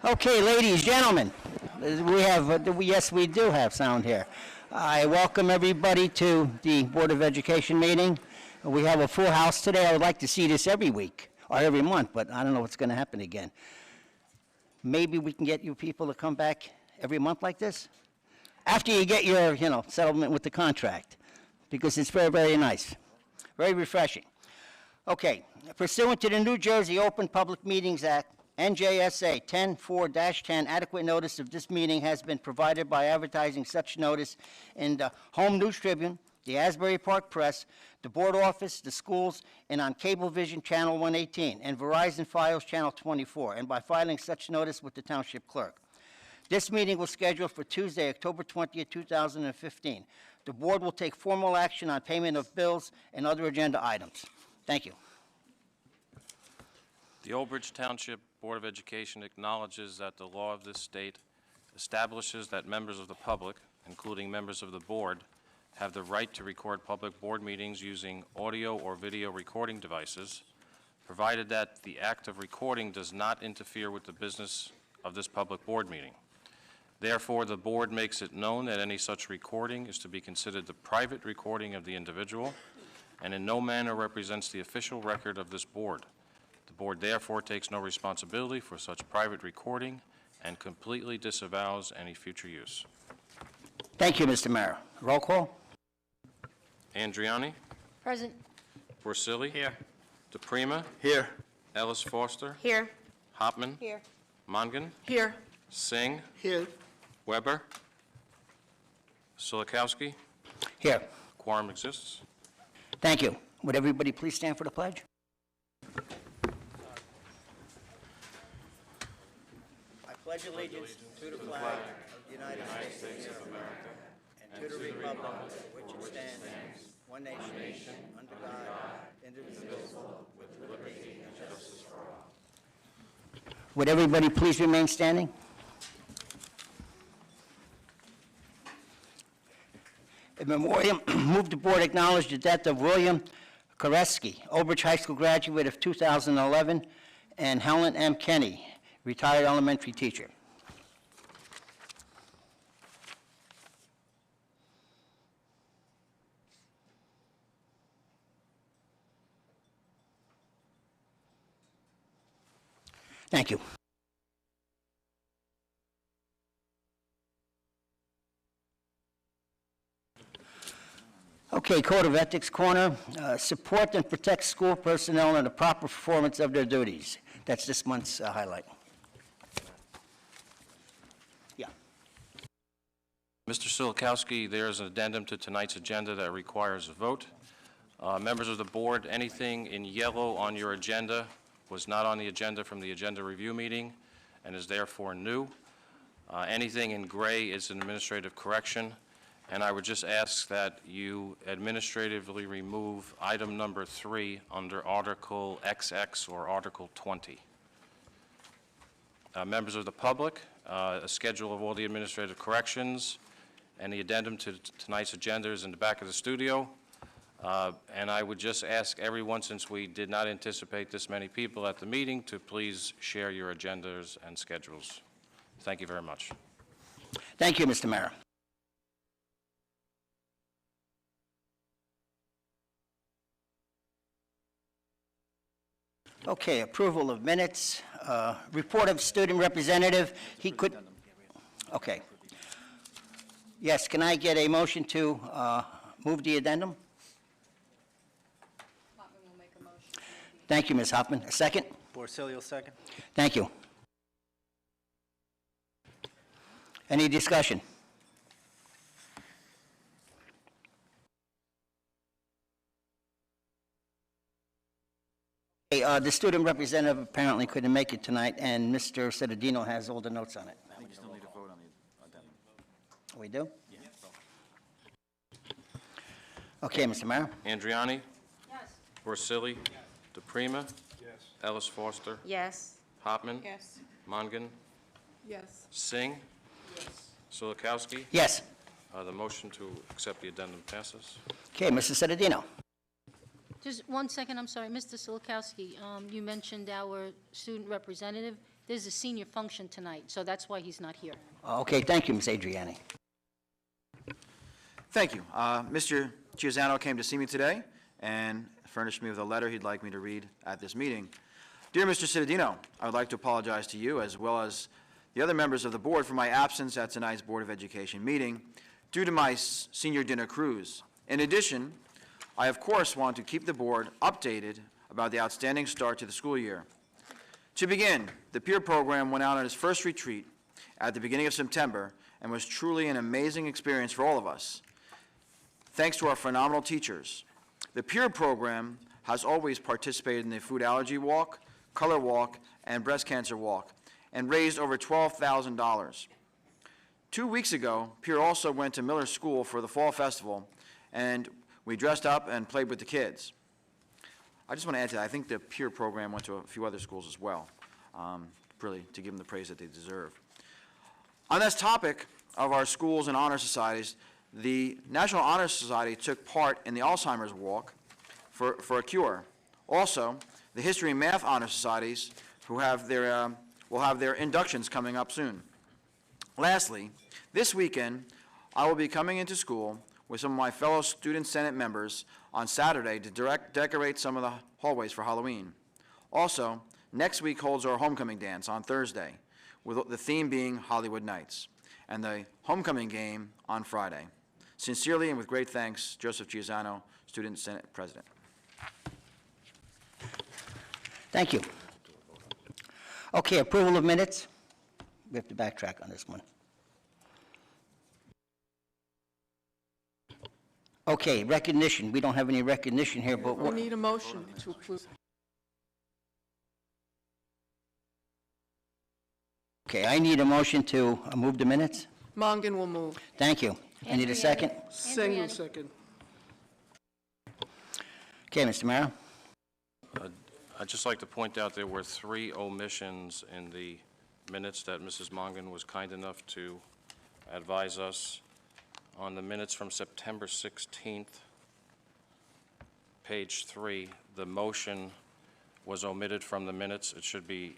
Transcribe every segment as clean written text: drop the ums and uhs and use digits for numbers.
Okay, ladies, gentlemen, we have, yes, we do have sound here. I welcome everybody to the Board of Education meeting. We have a full house today. I would like to see this every week or every month, but I don't know what's going to happen again. Maybe we can get you people to come back every month like this? After you get your, settlement with the contract, because it's very, very nice, very refreshing. Okay, pursuant to the New Jersey Open Public Meetings Act, NJSA 10-4-10, adequate notice of this meeting has been provided by advertising such notice in the Home News Tribune, the Asbury Park Press, the board office, the schools, and on Cablevision Channel 118, and Verizon Fios Channel 24, and by filing such notice with the Township Clerk. This meeting was scheduled for Tuesday, October 20th, 2015. The board will take formal action on payment of bills and other agenda items. Thank you. The Old Bridge Township Board of Education acknowledges that the law of this state establishes that members of the public, including members of the board, have the right to record public board meetings using audio or video recording devices, provided that the act of recording does not interfere with the business of this public board meeting. Therefore, the board makes it known that any such recording is to be considered the private recording of the individual and in no manner represents the official record of this board. The board therefore takes no responsibility for such private recording and completely disavows any future use. Thank you, Mr. Mayor. Roll call. Andriani? Present. Porcelli? Here. DePrima? Here. Ellis Foster? Here. Hopman? Here. Mongan? Here. Singh? Here. Weber? Silikowski? Here. Quorum exists. Thank you. Would everybody please stand for the pledge? I pledge allegiance to the flag of the United States of America and to the republic for which it stands, one nation, under God, indivisible, with liberty and justice for all. Would everybody please remain standing? In memoriam, move the board acknowledge the death of William Koreski, Old Bridge High School graduate of 2011, and Helen M. Kenny, retired elementary teacher. Thank you. Okay, Code of Ethics Corner, support and protect school personnel in the proper performance of their duties. That's this month's highlight. Yeah. Mr. Silikowski, there is an addendum to tonight's agenda that requires a vote. Members of the board, anything in yellow on your agenda was not on the agenda from the agenda review meeting and is therefore new. Anything in gray is an administrative correction. And I would just ask that you administratively remove item number 3 under Article XX or Article 20. Members of the public, a schedule of all the administrative corrections and the addendum to tonight's agenda is in the back of the studio. And I would just ask everyone, since we did not anticipate this many people at the meeting, to please share your agendas and schedules. Thank you very much. Thank you, Mr. Mayor. Okay, approval of minutes. Report of student representative. He could. Okay. Yes, can I get a motion to move the addendum? Hoffman will make a motion. Thank you, Ms. Hoffman. A second? Porcelli, second. Thank you. Any discussion? Okay, the student representative apparently couldn't make it tonight, and Mr. Citadino has all the notes on it. We still need to vote on the addendum. We do? Okay, Mr. Mayor. Andriani? Yes. Porcelli? DePrima? Yes. Ellis Foster? Yes. Hopman? Yes. Mongan? Yes. Singh? Yes. Silikowski? Yes. The motion to accept the addendum passes. Okay, Mr. Citadino. Just 1 second, I'm sorry. Mr. Silikowski, you mentioned our student representative. There's a senior function tonight, so that's why he's not here. Okay, thank you, Ms. Adriani. Thank you. Mr. Chiusano came to see me today and furnished me with a letter he'd like me to read at this meeting. Dear Mr. Cittadino, I would like to apologize to you as well as the other members of the board for my absence at tonight's Board of Education meeting due to my senior dinner cruise. In addition, I of course want to keep the board updated about the outstanding start to the school year. To begin, the peer program went out on its first retreat at the beginning of September and was truly an amazing experience for all of us. Thanks to our phenomenal teachers. The peer program has always participated in the food allergy walk, color walk, and breast cancer walk, and raised over $12,000. 2 weeks ago, peer also went to Miller School for the Fall Festival, and we dressed up and played with the kids. I just want to add to that, I think the peer program went to a few other schools as well, really to give them the praise that they deserve. On this topic of our schools and honor societies, the National Honor Society took part in the Alzheimer's Walk for a cure. Also, the History and Math Honor Societies who have their, will have their inductions coming up soon. Lastly, this weekend, I will be coming into school with some of my fellow Student Senate members on Saturday to decorate some of the hallways for Halloween. Also, next week holds our homecoming dance on Thursday, with the theme being Hollywood Nights, and the homecoming game on Friday. Sincerely and with great thanks, Joseph Chiusano, Student Senate President. Thank you. Okay, approval of minutes. We have to backtrack on this one. Okay, recognition. We don't have any recognition here, but We what? need a motion to approve. Okay, I need a motion to move the minutes. Mongan will move. Thank you. I need a Andriani. second. Single Andriani. second. Okay, Mr. Mara. I'd just like to point out there were 3 omissions in the minutes that Mrs. Mongan was kind enough to advise us. On the minutes from September 16th, page 3, the motion was omitted from the minutes. It should be,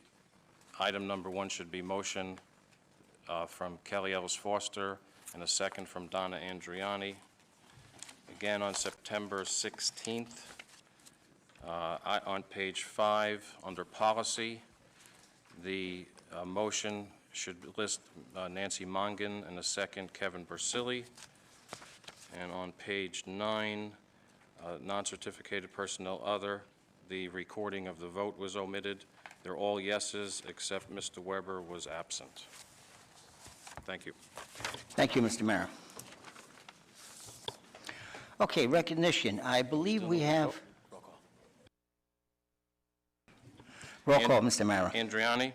item number 1 should be motion from Kelly Ellis Foster and a second from Donna Andriani. Again, on September 16th, on page 5, under policy, the motion should list Nancy Mongan and a second Kevin Bersili. And on page 9, non-certificated personnel other, the recording of the vote was omitted. They're all yeses, except Mr. Weber was absent. Thank you. Thank you, Mr. Mara. Okay, recognition. I believe we have... Roll call, Mr. Mara. Andriani?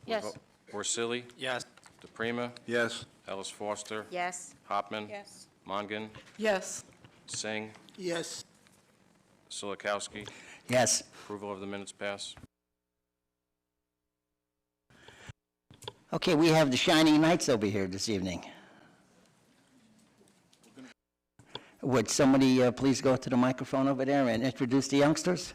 Yes. Borsili? Yes. DePrima? Yes. Ellis Foster? Yes. Hopman? Yes. Mongan? Yes. Singh? Yes. Silikowski? Yes. Approval of the minutes pass. Okay, we have the Shining Knights over here this evening. Would somebody please go to the microphone over there and introduce the youngsters?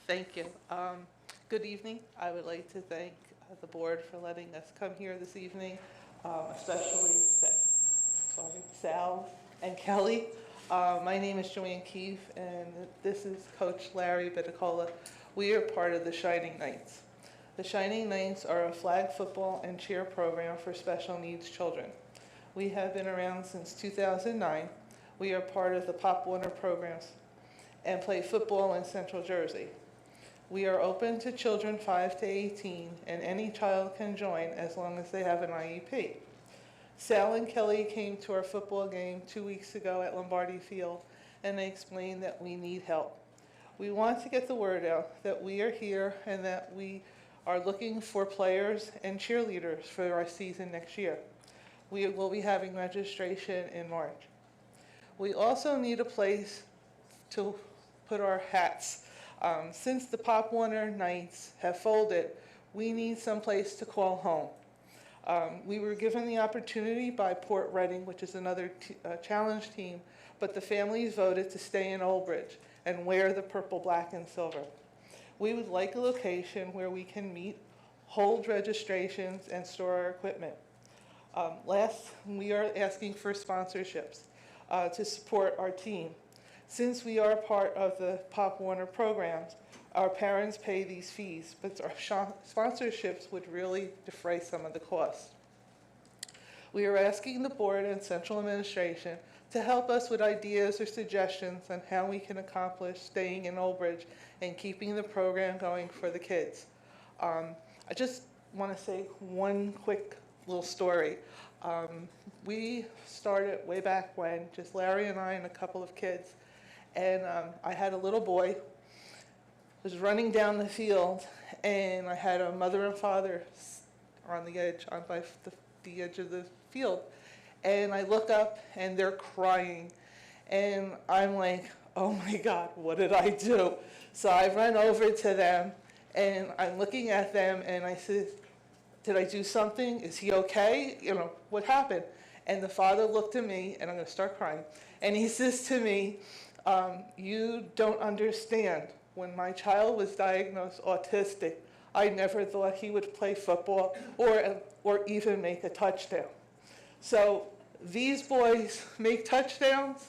Thank you. Good evening. I would like to thank the board for letting us come here this evening, especially Sal and Kelly. My name is Joanne Keefe, and this is Coach Larry Biticola. We are part of the Shining Knights. The Shining Knights are a flag football and cheer program for special needs children. We have been around since 2009. We are part of the Pop Warner programs and play football in Central Jersey. We are open to children 5 to 18, and any child can join as long as they have an IEP. Sal and Kelly came to our football game 2 weeks ago at Lombardi Field, and they explained that we need help. We want to get the word out that we are here and that we are looking for players and cheerleaders for our season next year. We will be having registration in March. We also need a place to put our hats. Since the Pop Warner nights have folded, we need some place to call home. We were given the opportunity by Port Reading, which is another challenge team, but the families voted to stay in Old Bridge and wear the purple, black, and silver. We would like a location where we can meet, hold registrations, and store our equipment. Last, we are asking for sponsorships to support our team. Since we are part of the Pop Warner programs, our parents pay these fees, but our sponsorships would really defray some of the costs. We are asking the board and central administration to help us with ideas or suggestions on how we can accomplish staying in Old Bridge and keeping the program going for the kids. I just want to say one quick little story. We started way back when, just Larry and I and a couple of kids, and I had a little boy was running down the field, and I had a mother and father on the edge, on by the edge of the field, and I look up and they're crying, and I'm like, oh my God, what did I do? So I run over to them, and I'm looking at them, and I said, did I do something? Is he okay? You know, what happened? And the father looked at me, and I'm going to start crying, and he says to me, you don't understand. When my child was diagnosed autistic, I never thought he would play football or even make a touchdown. So these boys make touchdowns.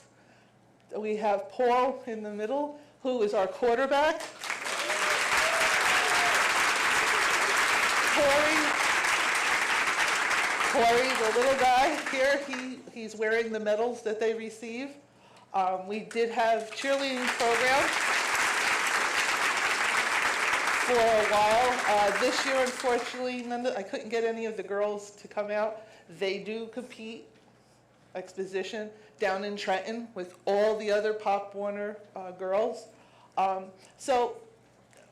We have Paul in the middle, who is our quarterback. Corey, the little guy here, he's wearing the medals that they receive. We did have cheerleading programs for a while. This year, unfortunately, I couldn't get any of the girls to come out. They do compete exposition down in Trenton with all the other Pop Warner girls. So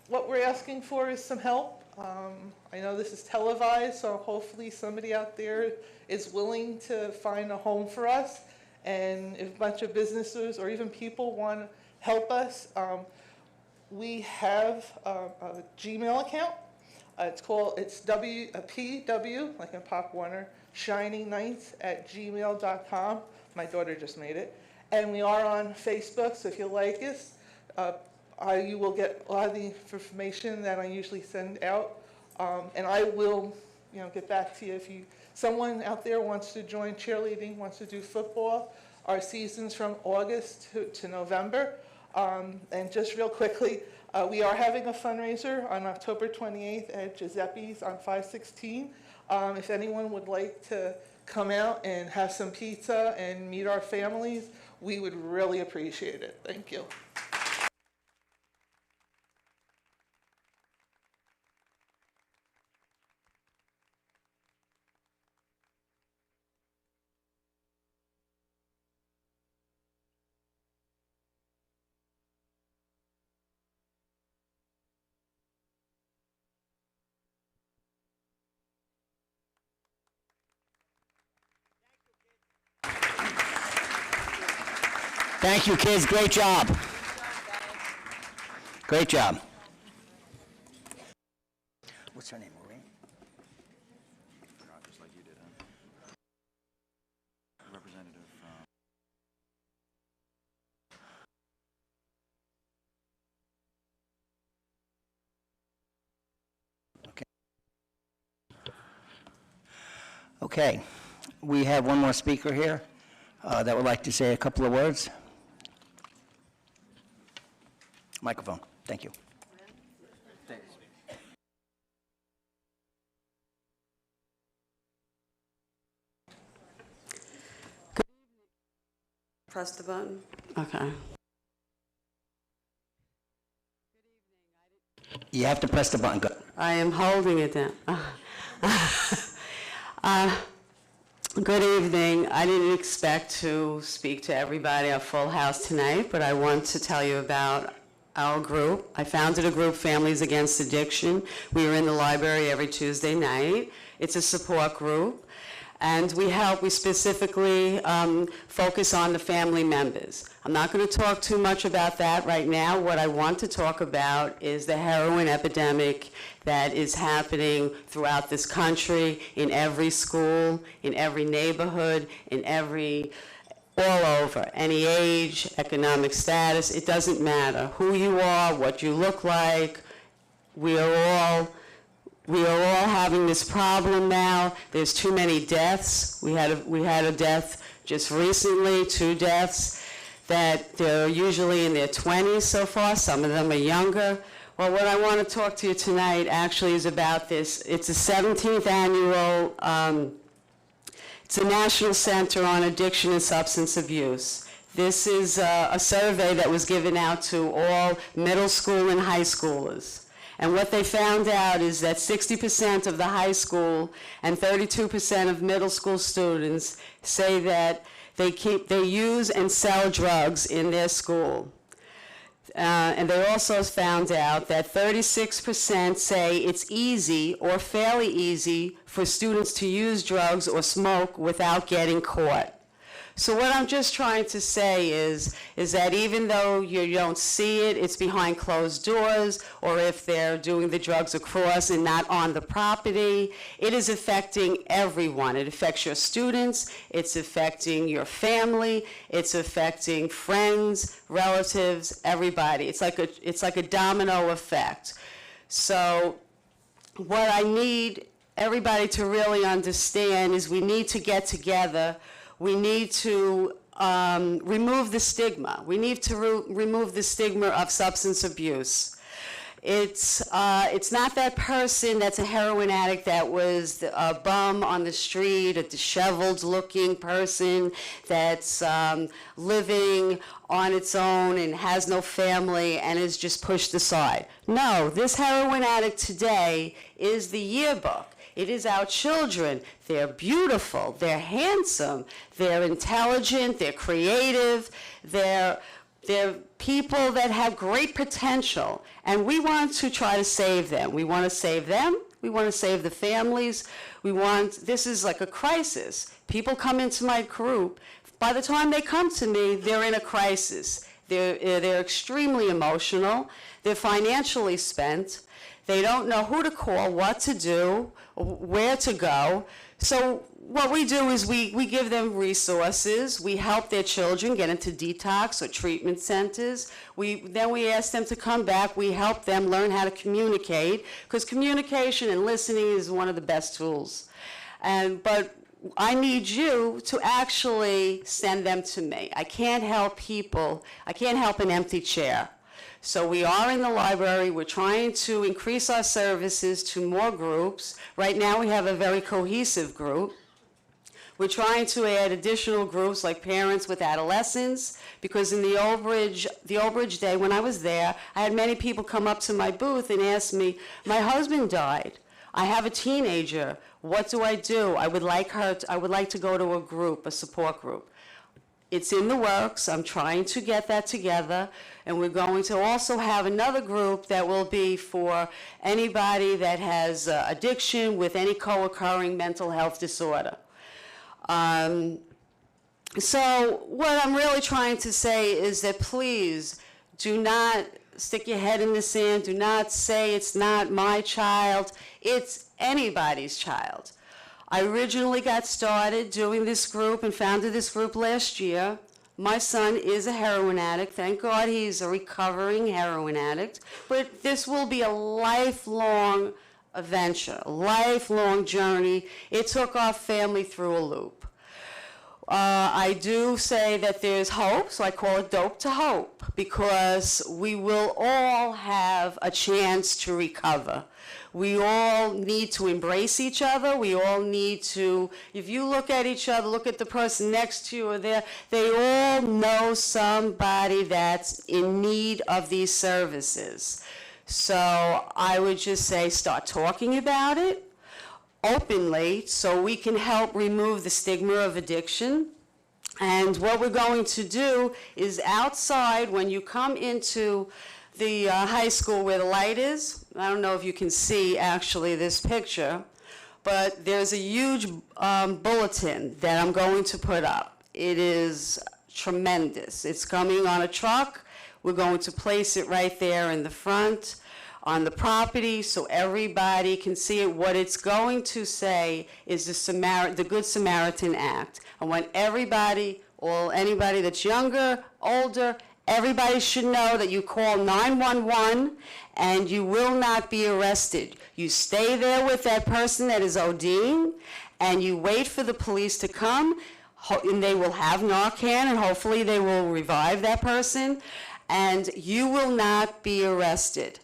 what we're asking for is some help. I know this is televised, so hopefully somebody out there is willing to find a home for us. And if a bunch of businesses or even people want to help us, we have a Gmail account. It's PW, like in Pop Warner, shiningnights@gmail.com. My daughter just made it. And we are on Facebook, so if you like us, you will get a lot of the information that I usually send out. And I will, get back to you if someone out there wants to join cheerleading, wants to do football. Our season's from August to November. And just real quickly, we are having a fundraiser on October 28th at Giuseppe's on 516. If anyone would like to come out and have some pizza and meet our families, we would really appreciate it. Thank you. Thank you, kids. Great job. Great job. What's her name, Maureen? Just like you did, huh? Representative. Okay. We have one more speaker here that would like to say a couple of words. Microphone. Thank you. Press the button? Okay. You have to press the button. Go. I am holding it down. Good evening. I didn't expect to speak to everybody at Full House tonight, but I want to tell you about our group. I founded a group, Families Against Addiction. We are in the library every Tuesday night. It's a support group. And we specifically focus on the family members. I'm not going to talk too much about that right now. What I want to talk about is the heroin epidemic that is happening throughout this country, in every school, in every neighborhood, all over, any age, economic status, it doesn't matter. Who you are, what you look like, we are all having this problem now. There's too many deaths. We had a death just recently, 2 deaths, that they're usually in their 20s so far. Some of them are younger. Well, what I want to talk to you tonight actually is about this. It's the 17th annual, it's the National Center on Addiction and Substance Abuse. This is a survey that was given out to all middle school and high schoolers. And what they found out is that 60% of the high school and 32% of middle school students say that they use and sell drugs in their school. And they also found out that 36% say it's easy or fairly easy for students to use drugs or smoke without getting caught. So what I'm just trying to say is that even though you don't see it, it's behind closed doors, or if they're doing the drugs across and not on the property, it is affecting everyone. It affects your students, it's affecting your family, it's affecting friends, relatives, everybody. It's like a domino effect. So what I need everybody to really understand is we need to get together. We need to remove the stigma. We need to remove the stigma of substance abuse. It's not that person that's a heroin addict that was a bum on the street, a disheveled-looking person that's living on its own and has no family and is just pushed aside. No, this heroin addict today is the yearbook. It is our children. They're beautiful, they're handsome, they're intelligent, they're creative, they're people that have great potential, and we want to try to save them. We want to save them, we want to save the families, this is like a crisis. People come into my group, by the time they come to me, they're in a crisis. They're extremely emotional, they're financially spent, they don't know who to call, what to do, where to go. So what we do is we give them resources. We help their children get into detox or treatment centers. Then we ask them to come back. We help them learn how to communicate, because communication and listening is one of the best tools. But I need you to actually send them to me. I can't help people. I can't help an empty chair. So we are in the library. We're trying to increase our services to more groups. Right now we have a very cohesive group. We're trying to add additional groups like parents with adolescents, because in the Old Bridge Day when I was there, I had many people come up to my booth and ask me, my husband died. I have a teenager. What do? I would like to go to a group, a support group. It's in the works. I'm trying to get that together. And we're going to also have another group that will be for anybody that has addiction with any co-occurring mental health disorder. So what I'm really trying to say is that please do not stick your head in the sand. Do not say it's not my child. It's anybody's child. I originally got started doing this group and founded this group last year. My son is a heroin addict. Thank God he's a recovering heroin addict. But this will be a lifelong adventure, a lifelong journey. It took our family through a loop. I do say that there's hope, so I call it Dope to Hope, because we will all have a chance to recover. We all need to embrace each other. We all need to, if you look at each other, look at the person next to you or there, they all know somebody that's in need of these services. So I would just say start talking about it openly so we can help remove the stigma of addiction. And what we're going to do is outside, when you come into the high school where the light is, I don't know if you can see actually this picture, but there's a huge bulletin that I'm going to put up. It is tremendous. It's coming on a truck. We're going to place it right there in the front on the property so everybody can see it. What it's going to say is the Good Samaritan Act. I want everybody, anybody that's younger, older, everybody should know that you call 911 and you will not be arrested. You stay there with that person that is ODing and you wait for the police to come, and they will have Narcan and hopefully they will revive that person, and you will not be arrested.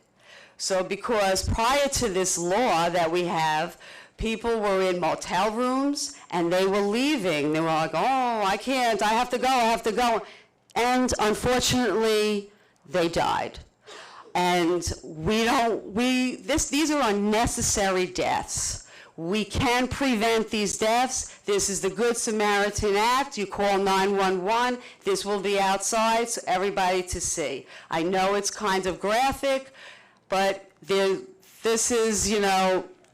So because prior to this law that we have, people were in motel rooms and they were leaving. They were like, oh, I can't, I have to go. And unfortunately, they died. And these are unnecessary deaths. We can prevent these deaths. This is the Good Samaritan Act. You call 911. This will be outside so everybody to see. I know it's kind of graphic, but this is,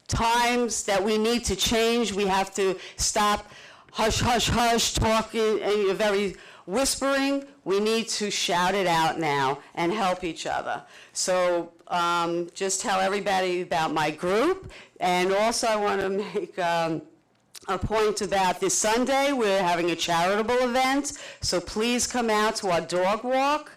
times that we need to change. We have to stop hush, hush, hush, talking, and very whispering. We need to shout it out now and help each other. So just tell everybody about my group. And also I want to make a point about this Sunday. We're having a charitable event, so please come out to our dog walk.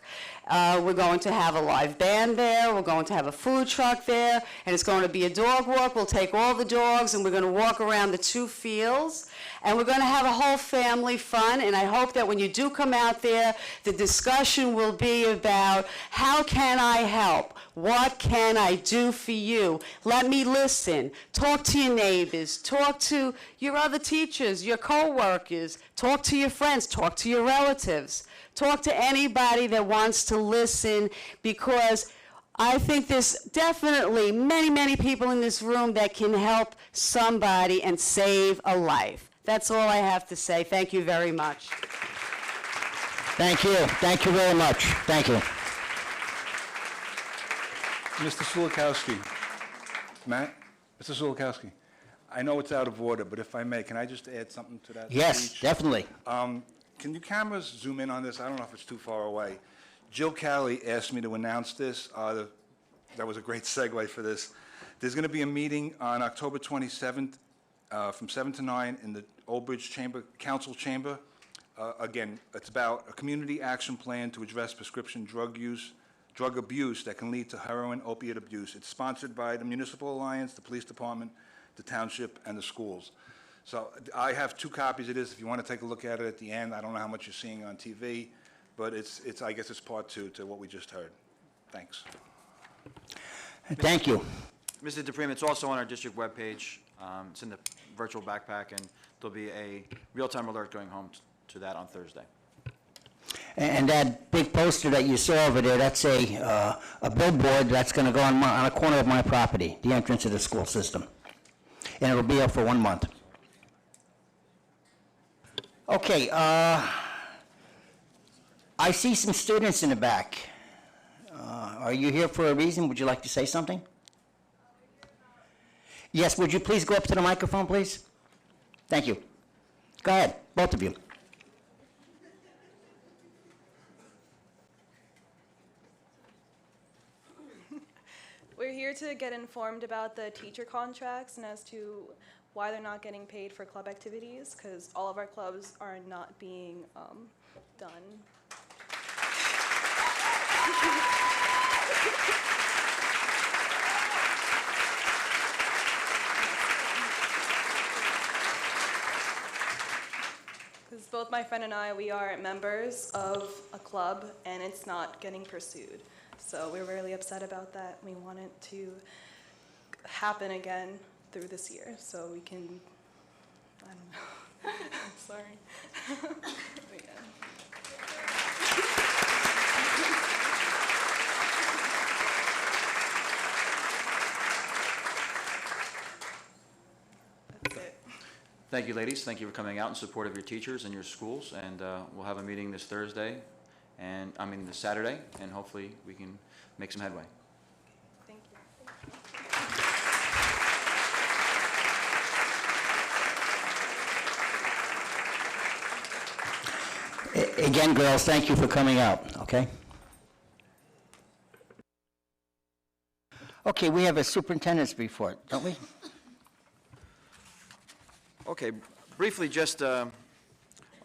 We're going to have a live band there. We're going to have a food truck there, and it's going to be a dog walk. We'll take all the dogs, and we're going to walk around the 2 fields, and we're going to have a whole family fun, and I hope that when you do come out there, the discussion will be about how can I help? What can I do for you? Let me listen. Talk to your neighbors. Talk to your other teachers, your co-workers. Talk to your friends. Talk to your relatives. Talk to anybody that wants to listen, because I think there's definitely many, many people in this room that can help somebody and save a life. That's all I have to say. Thank you very much. Thank you. Thank you very much. Thank you. Mr. Sulikowski, Matt, Mr. Sulikowski, I know it's out of order, but if I may, can I just add something to that Yes, speech? definitely. Can you cameras zoom in on this? I don't know if it's too far away. Jill Cali asked me to announce this. That was a great segue for this. There's going to be a meeting on October 27th from 7 to 9 in the Old Bridge Council Chamber. Again, it's about a community action plan to address prescription drug abuse that can lead to heroin opiate abuse. It's sponsored by the Municipal Alliance, the Police Department, the Township, and the schools. So I have 2 copies of this. If you want to take a look at it at the end, I don't know how much you're seeing on TV, but I guess it's part 2 to what we just heard. Thanks. Thank you. Mr. DePrima, it's also on our district webpage. It's in the virtual backpack, and there'll be a real-time alert going home to that on Thursday. And that big poster that you saw over there, that's a billboard that's going to go on a corner of my property, the entrance to the school system. And it'll be up for 1 month. Okay, I see some students in the back. Are you here for a reason? Would you like to say something? Yes, would you please go up to the microphone, please? Thank you. Go ahead, both of you. We're here to get informed about the teacher contracts and as to why they're not getting paid for club activities, because all of our clubs are not being done. Because both my friend and I, we are members of a club, and it's not getting pursued. So we're really upset about that. We want it to happen again through this year, so we can, I don't know, sorry. But yeah. That's it. Thank you, ladies. Thank you for coming out in support of your teachers and your schools, and we'll have a meeting this Thursday, and this Saturday, and hopefully we can make some headway. Thank you. Again, girls, thank you for coming out, okay? Okay, we have a superintendent's report, don't we? Okay, briefly, just a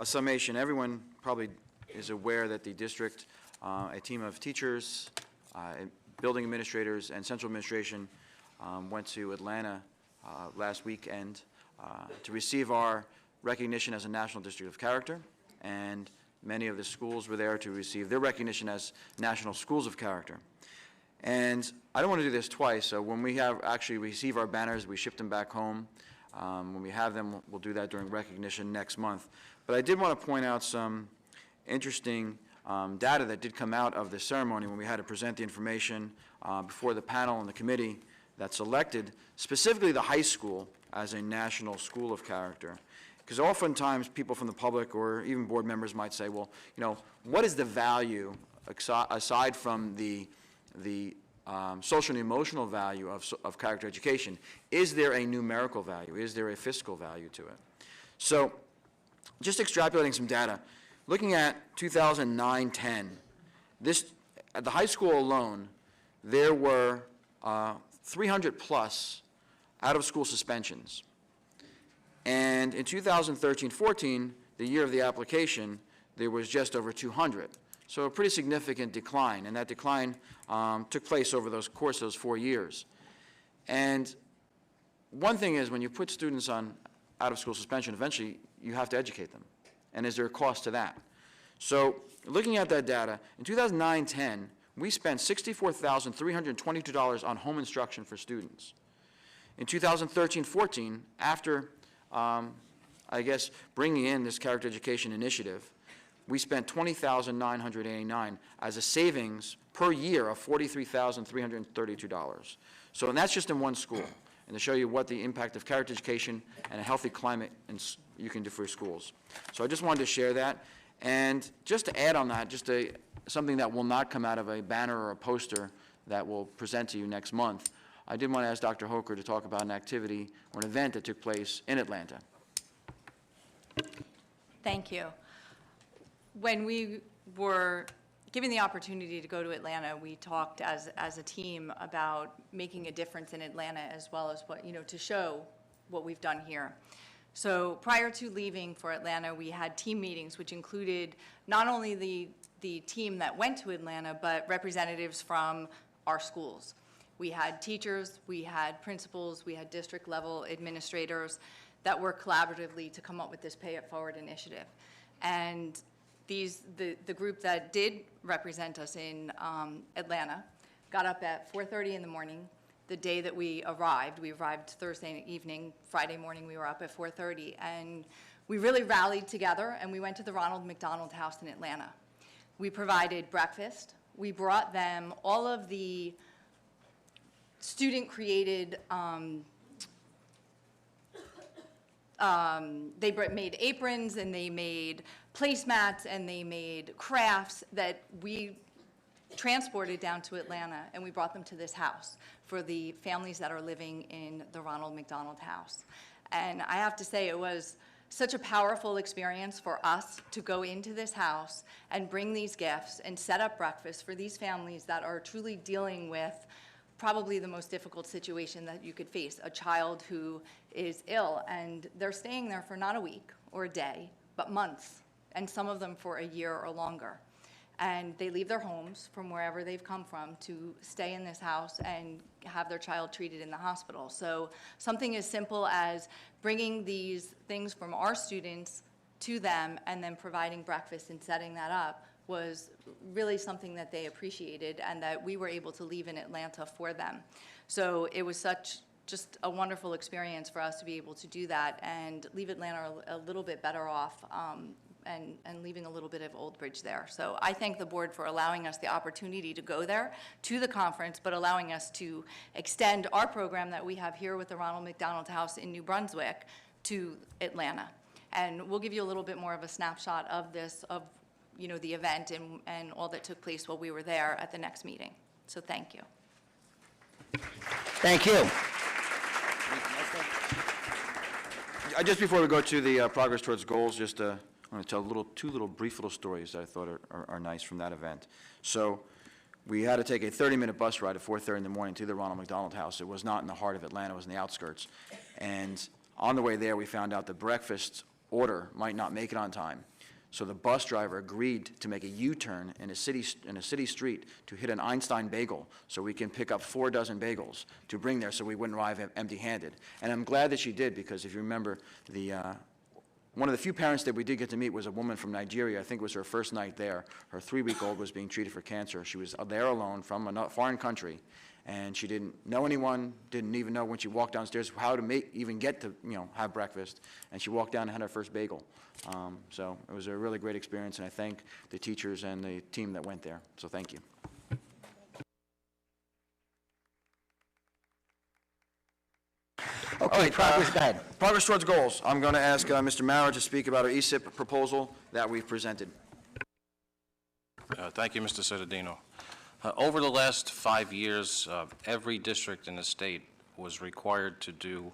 summation. Everyone probably is aware that the district, a team of teachers, building administrators, and central administration went to Atlanta last weekend to receive our recognition as a National District of Character, and many of the schools were there to receive their recognition as National Schools of Character. And I don't want to do this twice, so when we actually receive our banners, we ship them back home. When we have them, we'll do that during recognition next month. But I did want to point out some interesting data that did come out of the ceremony when we had to present the information before the panel and the committee that selected specifically the high school as a National School of Character. Because oftentimes people from the public or even board members might say, well, you know, what is the value aside from the social and emotional value of character education? Is there a numerical value? Is there a fiscal value to it? So just extrapolating some data, looking at 2009-10, at the high school alone, there were 300 plus out-of-school suspensions. And in 2013-14, the year of the application, there was just over 200. So a pretty significant decline, and that decline took place over those course of those 4 years. And one thing is, when you put students on out-of-school suspension, eventually you have to educate them. And is there a cost to that? So looking at that data, in 2009-10, we spent $64,322 on home instruction for students. In 2013-14, after, I guess, bringing in this character education initiative, we spent $20,989 as a savings per year of $43,332. So, and that's just in one school, and to show you what the impact of character education and a healthy climate you can do for your schools. So I just wanted to share that. And just to add on that, just something that will not come out of a banner or a poster that we'll present to you next month, I did want to ask Dr. Hoker to talk about an activity or an event that took place in Atlanta. Thank you. When we were given the opportunity to go to Atlanta, we talked as a team about making a difference in Atlanta, as well as what, to show what we've done here. So prior to leaving for Atlanta, we had team meetings, which included not only the team that went to Atlanta, but representatives from our schools. We had teachers, we had principals, we had district level administrators that worked collaboratively to come up with this Pay It Forward initiative. And the group that did represent us in Atlanta got up at 4:30 in the morning. The day that we arrived Thursday evening, Friday morning we were up at 4:30, and we really rallied together and we went to the Ronald McDonald House in Atlanta. We provided breakfast. We brought them all of the student-created, they made aprons and they made placemats and they made crafts that we transported down to Atlanta, and we brought them to this house for the families that are living in the Ronald McDonald House. And I have to say, it was such a powerful experience for us to go into this house and bring these gifts and set up breakfast for these families that are truly dealing with probably the most difficult situation that you could face, a child who is ill, and they're staying there for not a week or a day, but months, and some of them for a year or longer. And they leave their homes from wherever they've come from to stay in this house and have their child treated in the hospital. So something as simple as bringing these things from our students to them and then providing breakfast and setting that up was really something that they appreciated and that we were able to leave in Atlanta for them. So it was just a wonderful experience for us to be able to do that and leave Atlanta a little bit better off, and leaving a little bit of Old Bridge there. So I thank the board for allowing us the opportunity to go there to the conference, but allowing us to extend our program that we have here with the Ronald McDonald House in New Brunswick to Atlanta. And we'll give you a little bit more of a snapshot of this, of the event and all that took place while we were there at the next meeting. So thank you. Thank you. Just before we go to the progress towards goals, just want I'm going to tell two little brief little stories that I thought are nice from that event. So we had to take a 30-minute bus ride at 4:30 in the morning to the Ronald McDonald House. It was not in the heart of Atlanta, it was in the outskirts. And on the way there, we found out the breakfast order might not make it on time. So the bus driver agreed to make a U-turn in a city street to hit an Einstein bagel so we can pick up 4 dozen bagels to bring there so we wouldn't arrive empty-handed. And I'm glad that she did, because if you remember, one of the few parents that we did get to meet was a woman from Nigeria. I think it was her first night there. Her 3-week-old was being treated for cancer. She was there alone from a foreign country, and she didn't know anyone, didn't even know when she walked downstairs how to even get to, have breakfast. And she walked down and had her first bagel. So it was a really great experience, and I thank the teachers and the team that went there. So thank you. Okay, progress, go ahead. Progress towards goals. I'm going to ask Mr. Maurer to speak about our ESIP proposal that we've presented. Thank you, Mr. Cittadino. Over the last 5 years, every district in the state was required to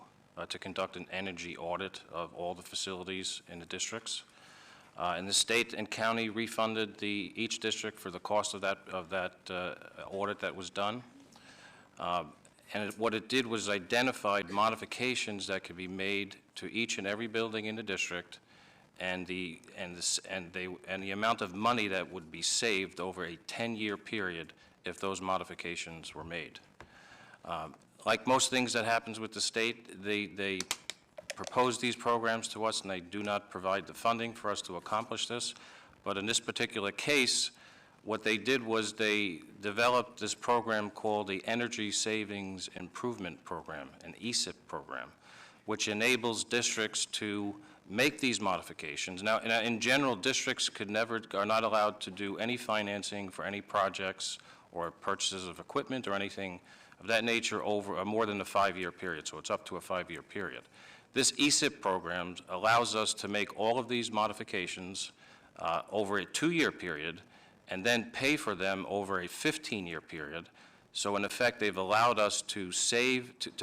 conduct an energy audit of all the facilities in the districts. And the state and county refunded each district for the cost of that audit that was done. What it did was identified modifications that could be made to each and every building in the district, and the amount of money that would be saved over a 10-year period if those modifications were made. Like most things that happens with the state, they propose these programs to us, and they do not provide the funding for us to accomplish this. But in this particular case, what they did was they developed this program called the Energy Savings Improvement Program, an ESIP program, which enables districts to make these modifications. Now, in general, districts are not allowed to do any financing for any projects or purchases of equipment or anything of that nature over more than a 5-year period, so it's up to a 5-year period. This ESIP program allows us to make all of these modifications over a 2-year period and then pay for them over a 15-year period. So in effect, they've allowed us to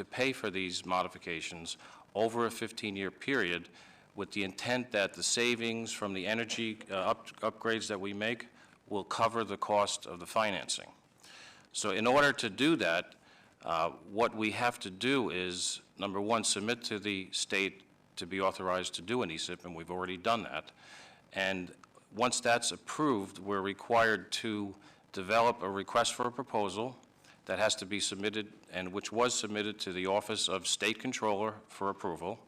pay for these modifications over a 15-year period with the intent that the savings from the energy upgrades that we make will cover the cost of the financing. So in order to do that, what we have to do is, number one, submit to the state to be authorized to do an ESIP, and we've already done that. And once that's approved, we're required to develop a request for a proposal that has to be submitted, and which was submitted to the Office of State Controller for approval.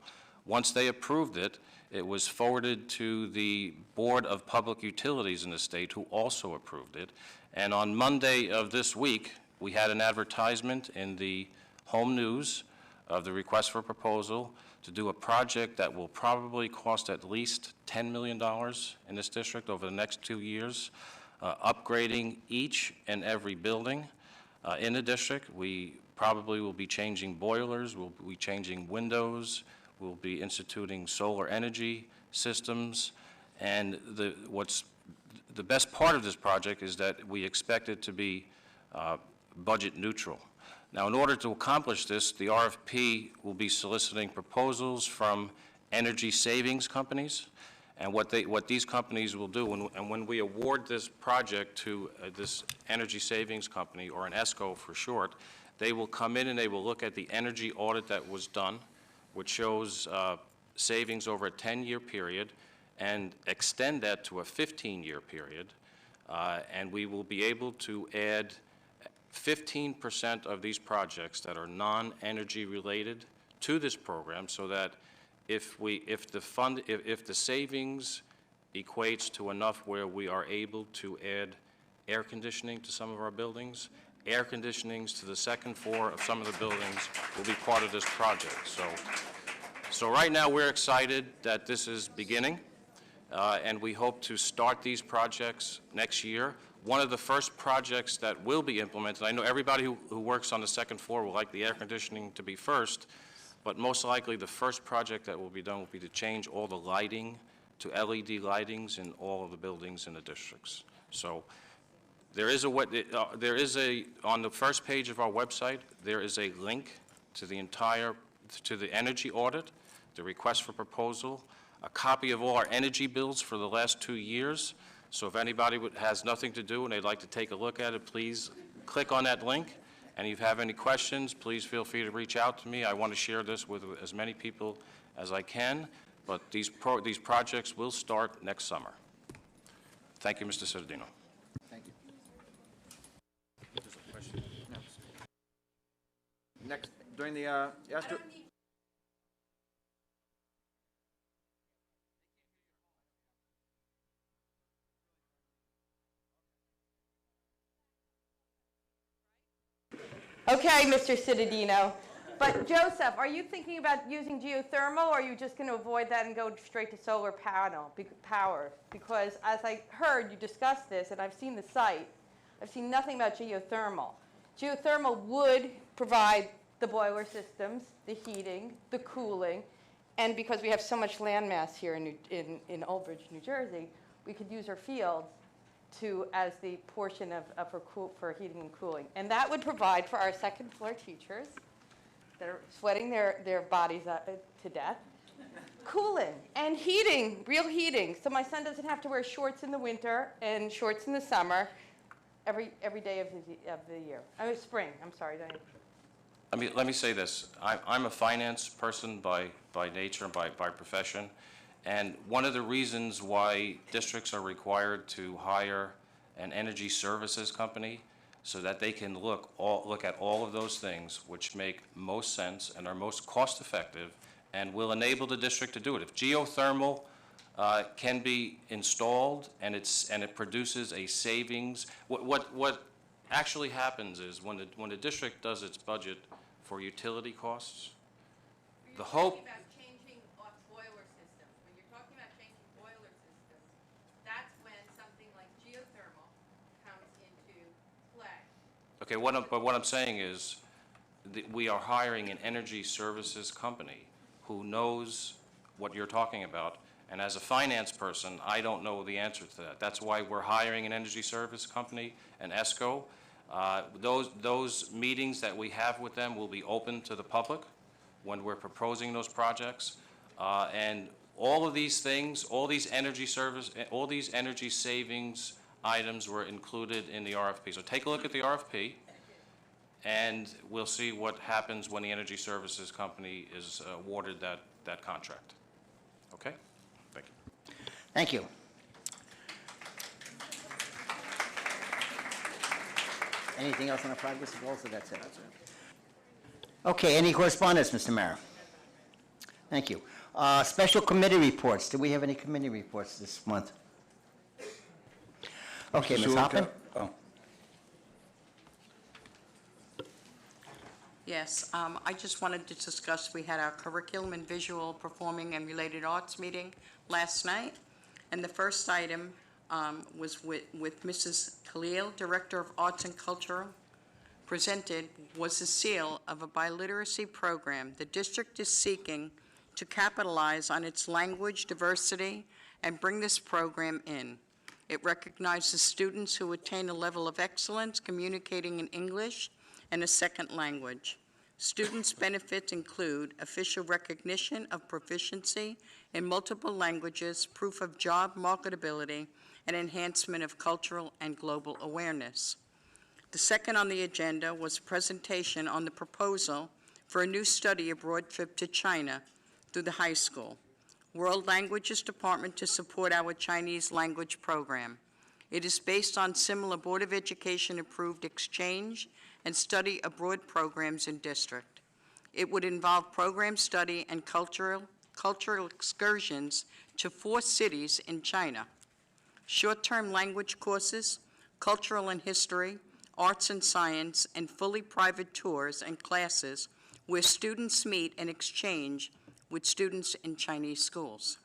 Once they approved it, it was forwarded to the Board of Public Utilities in the state, who also approved it. And on Monday of this week, we had an advertisement in the Home News of the request for proposal to do a project that will probably cost at least $10 million in this district over the next 2 years, upgrading each and every building in the district. We probably will be changing boilers, we'll be changing windows, we'll be instituting solar energy systems, and the best part of this project is that we expect it to be budget neutral. Now, in order to accomplish this, the RFP will be soliciting proposals from energy savings companies, and what these companies will do, and when we award this project to this energy savings company, or an ESCO for short, they will come in and they will look at the energy audit that was done, which shows savings over a 10-year period, and extend that to a 15-year period, and we will be able to add 15% of these projects that are non-energy related to this program, so that if the savings equates to enough where we are able to add air conditioning to some of our buildings, air conditionings to the second floor of some of the buildings will be part of this project. So right now we're excited that this is beginning, and we hope to start these projects next year. One of the first projects that will be implemented, I know everybody who works on the second floor will like the air conditioning to be first, but most likely the first project that will be done will be to change all the lighting to LED lightings in all of the buildings in the districts. So on the first page of our website, there is a link to the energy audit, the request for proposal. a copy of all our energy bills for the last 2 years. So if anybody has nothing to do and they'd like to take a look at it, please click on that link. And if you have any questions, please feel free to reach out to me. I want to share this with as many people as I can, but these projects will start next summer. Thank you, Mr. Cittadino. Thank you. Next, during the, yes, Okay, Mr. Cittadino. But Joseph, are you thinking about using geothermal, or are you just going to avoid that and go straight to solar power? Because as I heard you discuss this, and I've seen the site, I've seen nothing about geothermal. Geothermal would provide the boiler systems, the heating, the cooling, and because we have so much land mass here in Old Bridge, New Jersey, we could use our fields as the portion for heating and cooling. And that would provide for our second floor teachers that are sweating their bodies to death, cooling and heating, real heating. So my son doesn't have to wear shorts in the winter and shorts in the summer every day of the year. I mean, spring, I'm sorry, Diane. Let me say this. I'm a finance person by nature and by profession. And one of the reasons why districts are required to hire an energy services company so that they can look at all of those things which make most sense and are most cost effective and will enable the district to do it. If geothermal can be installed and it produces a savings, what actually happens is when the district does its budget for utility costs, the hope. Okay, but what I'm saying is that we are hiring an energy services company who knows what you're talking about, and as a finance person, I don't know the answer to that. That's why we're hiring an energy service company, an ESCO. Those meetings that we have with them will be open to the public when we're proposing those projects, and all of these things, all these energy savings items were included in the RFP. So take a look at the RFP, and we'll see what happens when the energy services company is awarded that contract. Okay? Thank you. Thank you. Anything else on the progress of goals, or that's it? Okay, any correspondence, Mr. Mayor? Thank you. Special committee reports. Do we have any committee reports this month? Okay, Ms. Hoppin? Yes, I just wanted to discuss, we had our curriculum and visual performing and related arts meeting last night, and the first item was with Mrs. Khalil, Director of Arts and Culture, presented was the seal of a biliteracy program. The district is seeking to capitalize on its language diversity and bring this program in. It recognizes students who attain a level of excellence communicating in English and a second language. Students' benefits include official recognition of proficiency in multiple languages, proof of job marketability, and enhancement of cultural and global awareness. The second on the agenda was a presentation on the proposal for a new study abroad trip to China through the high school. World Languages Department to support our Chinese language program. It is based on similar Board of Education approved exchange and study abroad programs in district. It would involve program study and cultural excursions to 4 cities in China. Short-term language courses, cultural and history, arts and science, and fully private tours and classes where students meet and exchange with students in Chinese schools.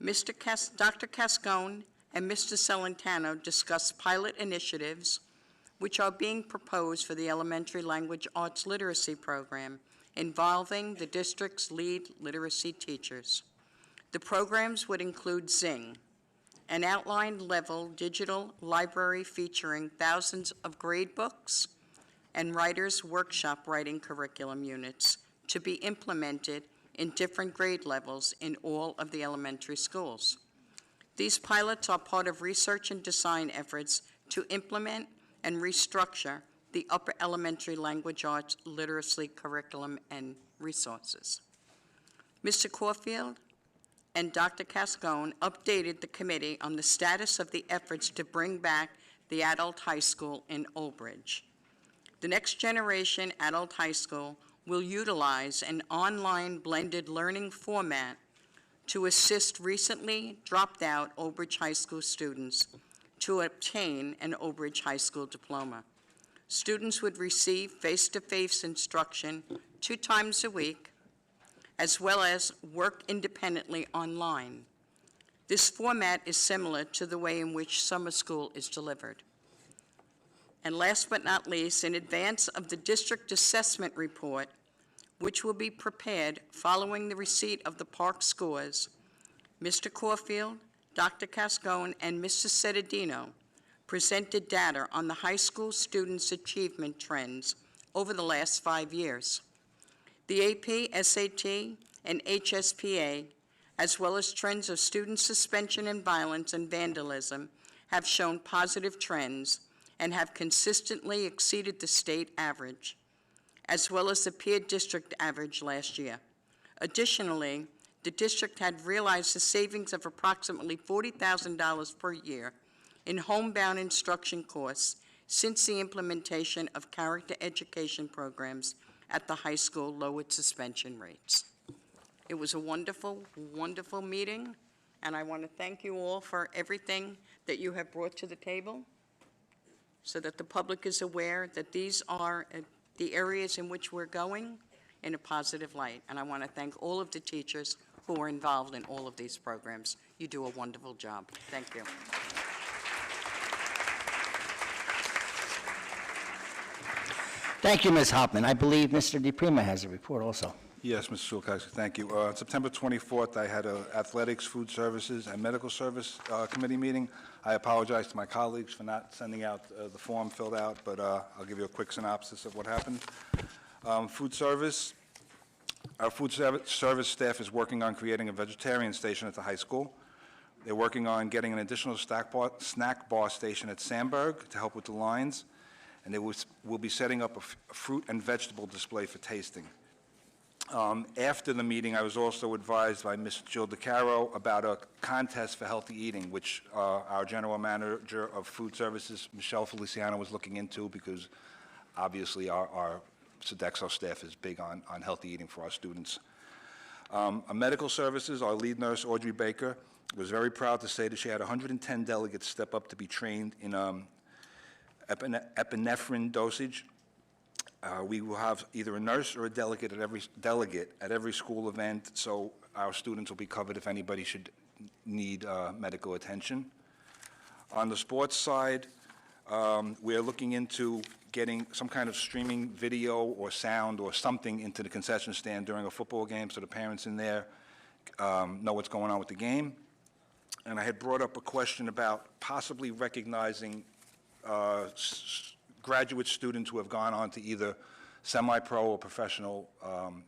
Dr. Cascone and Mr. Celentano discussed pilot initiatives which are being proposed for the elementary language arts literacy program involving the district's lead literacy teachers. The programs would include Zing, an outline-level digital library featuring thousands of grade books and writers' workshop writing curriculum units to be implemented in different grade levels in all of the elementary schools. These pilots are part of research and design efforts to implement and restructure the upper elementary language arts literacy curriculum and resources. Mr. Caulfield and Dr. Cascone updated the committee on the status of the efforts to bring back the adult high school in Old Bridge. The Next Generation Adult High School will utilize an online blended learning format to assist recently dropped-out Old Bridge High School students to obtain an Old Bridge High School diploma. Students would receive face-to-face instruction 2 times a week, as well as work independently online. This format is similar to the way in which summer school is delivered. And last but not least, in advance of the district assessment report, which will be prepared following the receipt of the PARCC scores, Mr. Caulfield, Dr. Cascone, and Mr. Citadino presented data on the high school students' achievement trends over the last 5 years. The AP, SAT, and HSPA, as well as trends of student suspension and violence and vandalism, have shown positive trends and have consistently exceeded the state average, as well as the peer district average last year. Additionally, the district had realized a savings of approximately $40,000 per year in homebound instruction costs since the implementation of character education programs at the high school lowered suspension rates. It was a wonderful, wonderful meeting, and I want to thank you all for everything that you have brought to the table so that the public is aware that these are the areas in which we're going in a positive light. And I want to thank all of the teachers who are involved in all of these programs. You do a wonderful job. Thank you. Thank you, Ms. Hoffman. I believe Mr. DePrima has a report also. Yes, Mr. Sulkowski, thank you. On September 24th, I had an Athletics, Food Services, and Medical Service Committee meeting. I apologize to my colleagues for not sending out the form filled out, but I'll give you a quick synopsis of what happened. Food Service, our food service staff is working on creating a vegetarian station at the high school. They're working on getting an additional snack bar station at Sandburg to help with the lines, and they will be setting up a fruit and vegetable display for tasting. After the meeting, I was also advised by Ms. Jill DeCaro about a contest for healthy eating, which our General Manager of Food Services, Michelle Feliciano, was looking into because obviously our Sodexo staff is big on healthy eating for our students. Medical Services, our lead nurse, Audrey Baker, was very proud to say that she had 110 delegates step up to be trained in epinephrine dosage. We will have either a nurse or a delegate at every school event, so our students will be covered if anybody should need medical attention. On the sports side, we are looking into getting some kind of streaming video or sound or something into the concession stand during a football game so the parents in there know what's going on with the game. And I had brought up a question about possibly recognizing graduate students who have gone on to either semi-pro or professional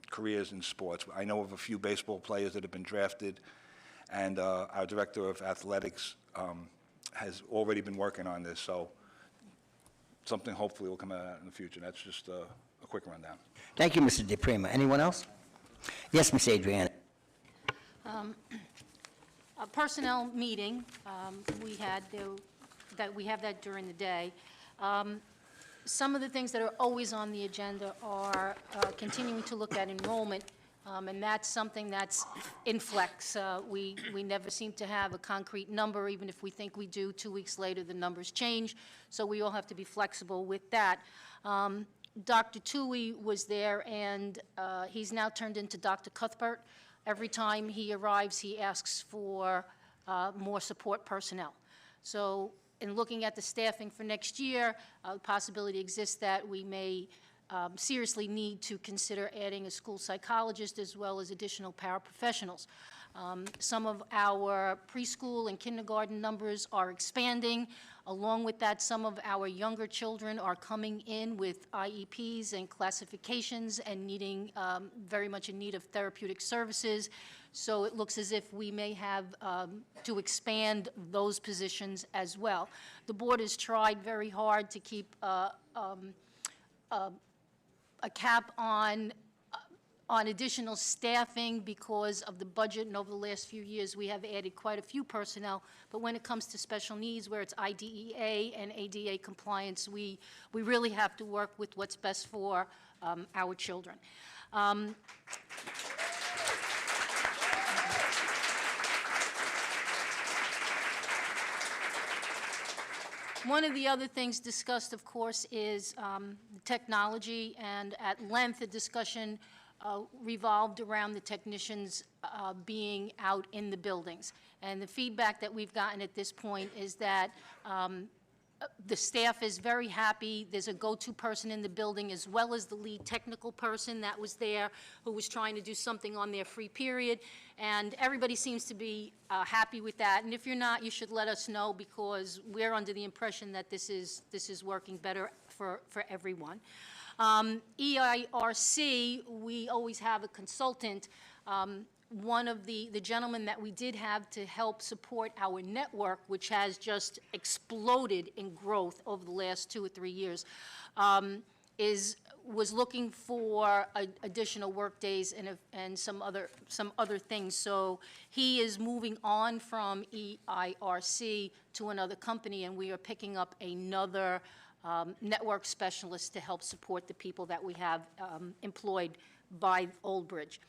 careers in sports. I know of a few baseball players that have been drafted, and our director of athletics has already been working on this, so something hopefully will come out of that in the future. That's just a quick rundown. Thank you, Mr. DePrima. Anyone else? Yes, Ms. Adriana. A personnel meeting, we had, we have that during the day. Some of the things that are always on the agenda are continuing to look at enrollment, and that's something that's in flex. We never seem to have a concrete number. Even if we think we do, 2 weeks later, the numbers change, so we all have to be flexible with that. Dr. Tui was there, and he's now turned into Dr. Cuthbert. Every time he arrives, he asks for more support personnel. So in looking at the staffing for next year, the possibility exists that we may seriously need to consider adding a school psychologist as well as additional paraprofessionals. Some of our preschool and kindergarten numbers are expanding. Along with that, some of our younger children are coming in with IEPs and classifications and needing, very much in need of therapeutic services. So it looks as if we may have to expand those positions as well. The board has tried very hard to keep a cap on additional staffing because of the budget, and over the last few years, we have added quite a few personnel. But when it comes to special needs, where it's IDEA and ADA compliance, we really have to work with what's best for our children. One of the other things discussed, of course, is technology, and at length, the discussion revolved around the technicians being out in the buildings. And the feedback that we've gotten at this point is that the staff is very happy. There's a go-to person in the building, as well as the lead technical person that was there, who was trying to do something on their free period. And everybody seems to be happy with that. And if you're not, you should let us know, because we're under the impression that this is working better for everyone. EIRC, we always have a consultant. One of the gentlemen that we did have to help support our network, which has just exploded in growth over the last 2 or 3 years, was looking for additional work days and some other things. So he is moving on from EIRC to another company, and we are picking up another network specialist to help support the people that we have employed by Old Bridge.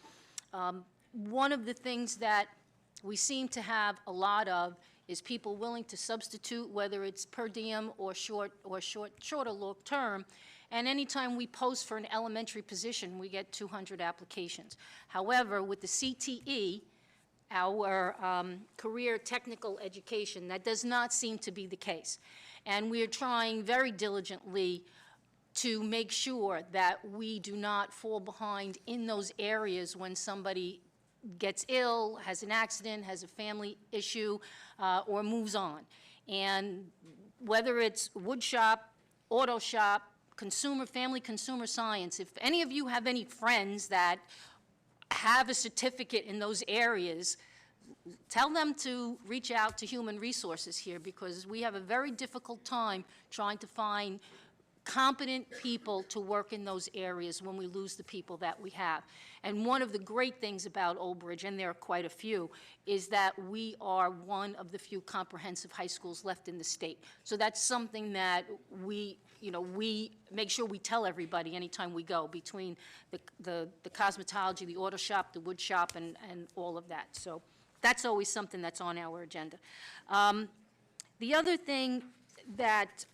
One of the things that we seem to have a lot of is people willing to substitute, whether it's per diem or short or long term. And anytime we post for an elementary position, we get 200 applications. However, with the CTE, our career technical education, that does not seem to be the case. And we are trying very diligently to make sure that we do not fall behind in those areas when somebody gets ill, has an accident, has a family issue, or moves on. And whether it's wood shop, auto shop, family consumer science, if any of you have any friends that have a certificate in those areas, tell them to reach out to Human Resources here, because we have a very difficult time trying to find competent people to work in those areas when we lose the people that we have. And one of the great things about Old Bridge, and there are quite a few, is that we are one of the few comprehensive high schools left in the state. So that's something that we make sure we tell everybody anytime we go, between the cosmetology, the auto shop, the wood shop, and all of that. So that's always something that's on our agenda. The other thing that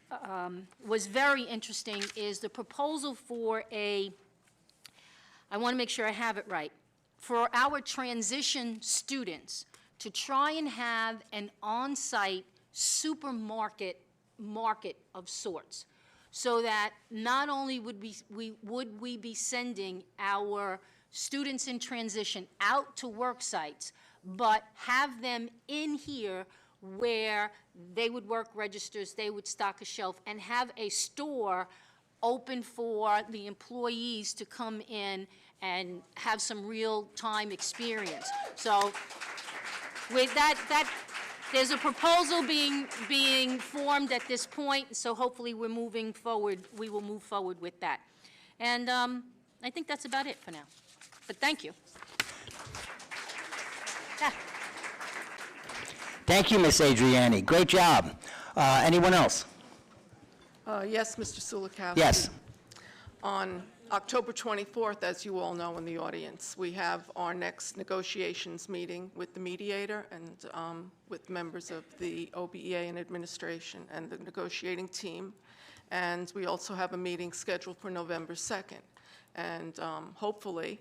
was very interesting is the proposal for I want to make sure I have it right, for our transition students to try and have an on-site supermarket market of sorts, so that not only would we be sending our students in transition out to work sites, but have them in here where they would work registers, they would stock a shelf, and have a store open for the employees to come in and have some real-time experience. So with that, there's a proposal being formed at this point, so hopefully we will move forward with that. And I think that's about it for now. But thank you. Yeah. Thank you, Ms. Adriani. Great job. Anyone else? Yes, Mr. Sulikowski. Yes. On October 24th, as you all know in the audience, we have our next negotiations meeting with the mediator and with members of the OBEA and administration and the negotiating team. And we also have a meeting scheduled for November 2nd. And hopefully,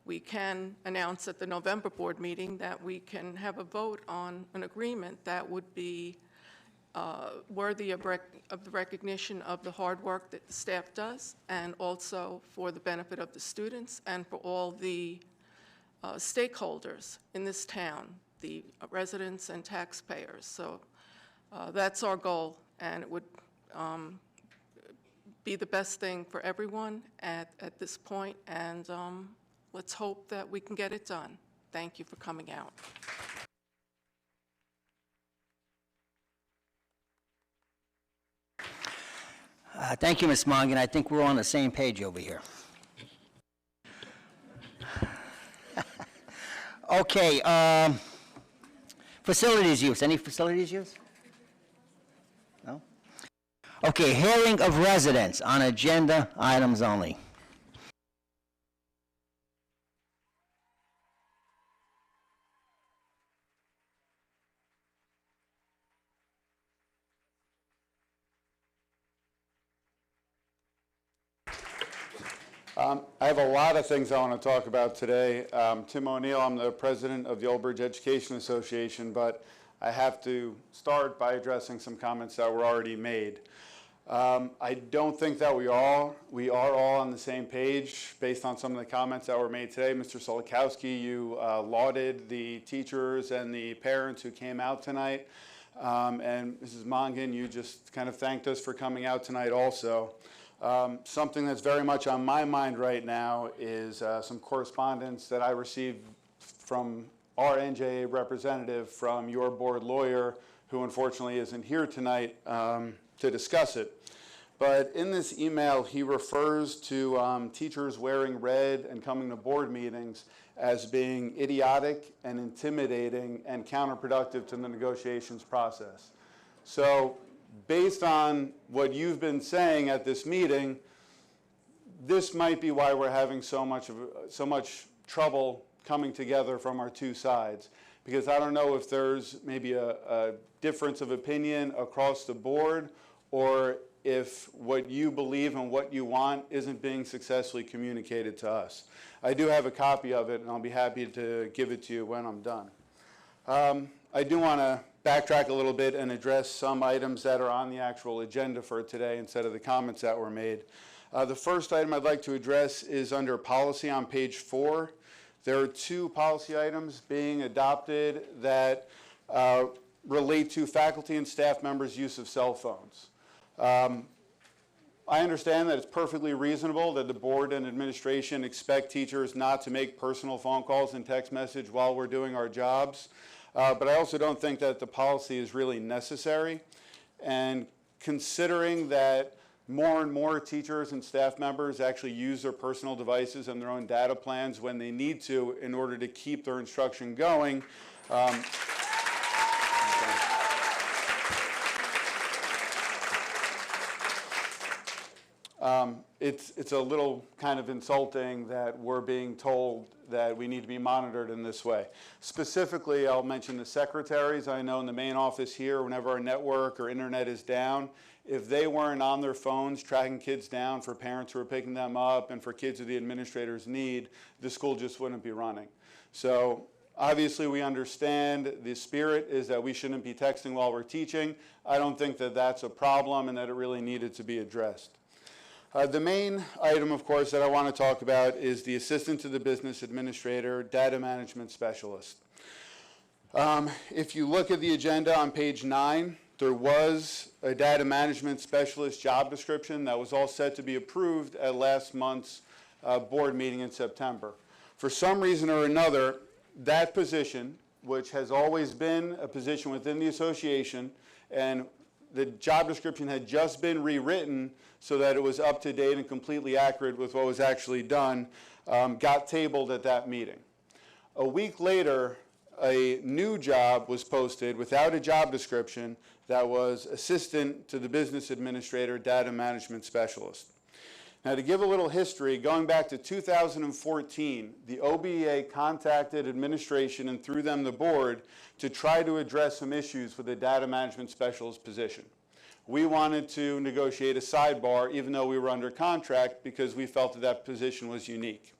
we can announce at the November board meeting that we can have a vote on an agreement that would be worthy of the recognition of the hard work that the staff does, and also for the benefit of the students and for all the stakeholders in this town, the residents and taxpayers. So that's our goal, and it would be the best thing for everyone at this point, and let's hope that we can get it done. Thank you for coming out. Thank you, Ms. Mongan. I think we're on the same page over here. Okay, facilities use. Any facilities use? No? Okay, hearing of residents on agenda items only. I have a lot of things I want to talk about today. Tim O'Neill, I'm the president of the Old Bridge Education Association, but I have to start by addressing some comments that were already made. I don't think that we are all on the same page based on some of the comments that were made today. Mr. Solikowski, you lauded the teachers and the parents who came out tonight. And Mrs. Mongan, you just kind of thanked us for coming out tonight also. Something that's very much on my mind right now is some correspondence that I received from our NJA representative from your board lawyer, who unfortunately isn't here tonight to discuss it. But in this email, he refers to teachers wearing red and coming to board meetings as being idiotic and intimidating and counterproductive to the negotiations process. So, based on what you've been saying at this meeting, this might be why we're having so much trouble coming together from our two sides. Because I don't know if there's maybe a difference of opinion across the board, or if what you believe and what you want isn't being successfully communicated to us. I do have a copy of it, and I'll be happy to give it to you when I'm done. I do want to backtrack a little bit and address some items that are on the actual agenda for today instead of the comments that were made. The first item I'd like to address is under policy on page 4. There are 2 policy items being adopted that relate to faculty and staff members' use of cell phones. I understand that it's perfectly reasonable that the board and administration expect teachers not to make personal phone calls and text message while we're doing our jobs. But I also don't think that the policy is really necessary. And considering that more and more teachers and staff members actually use their personal devices and their own data plans when they need to in order to keep their instruction going, it's a little kind of insulting that we're being told that we need to be monitored in this way. Specifically, I'll mention the secretaries. I know in the main office here, whenever our network or internet is down, if they weren't on their phones tracking kids down for parents who are picking them up and for kids who the administrators need, the school just wouldn't be running. So obviously we understand the spirit is that we shouldn't be texting while we're teaching. I don't think that that's a problem and that it really needed to be addressed. The main item, of course, that I want to talk about is the assistant to the business administrator, data management specialist. If you look at the agenda on page 9, there was a data management specialist job description that was all set to be approved at last month's board meeting in September. For some reason or another, that position, which has always been a position within the association, and the job description had just been rewritten so that it was up to date and completely accurate with what was actually done, got tabled at that meeting. A week later, a new job was posted without a job description that was assistant to the business administrator, data management specialist. Now, to give a little history, going back to 2014, the OBEA contacted administration and through them the board to try to address some issues with the data management specialist position. We wanted to negotiate a sidebar even though we were under contract because we felt that that position was unique.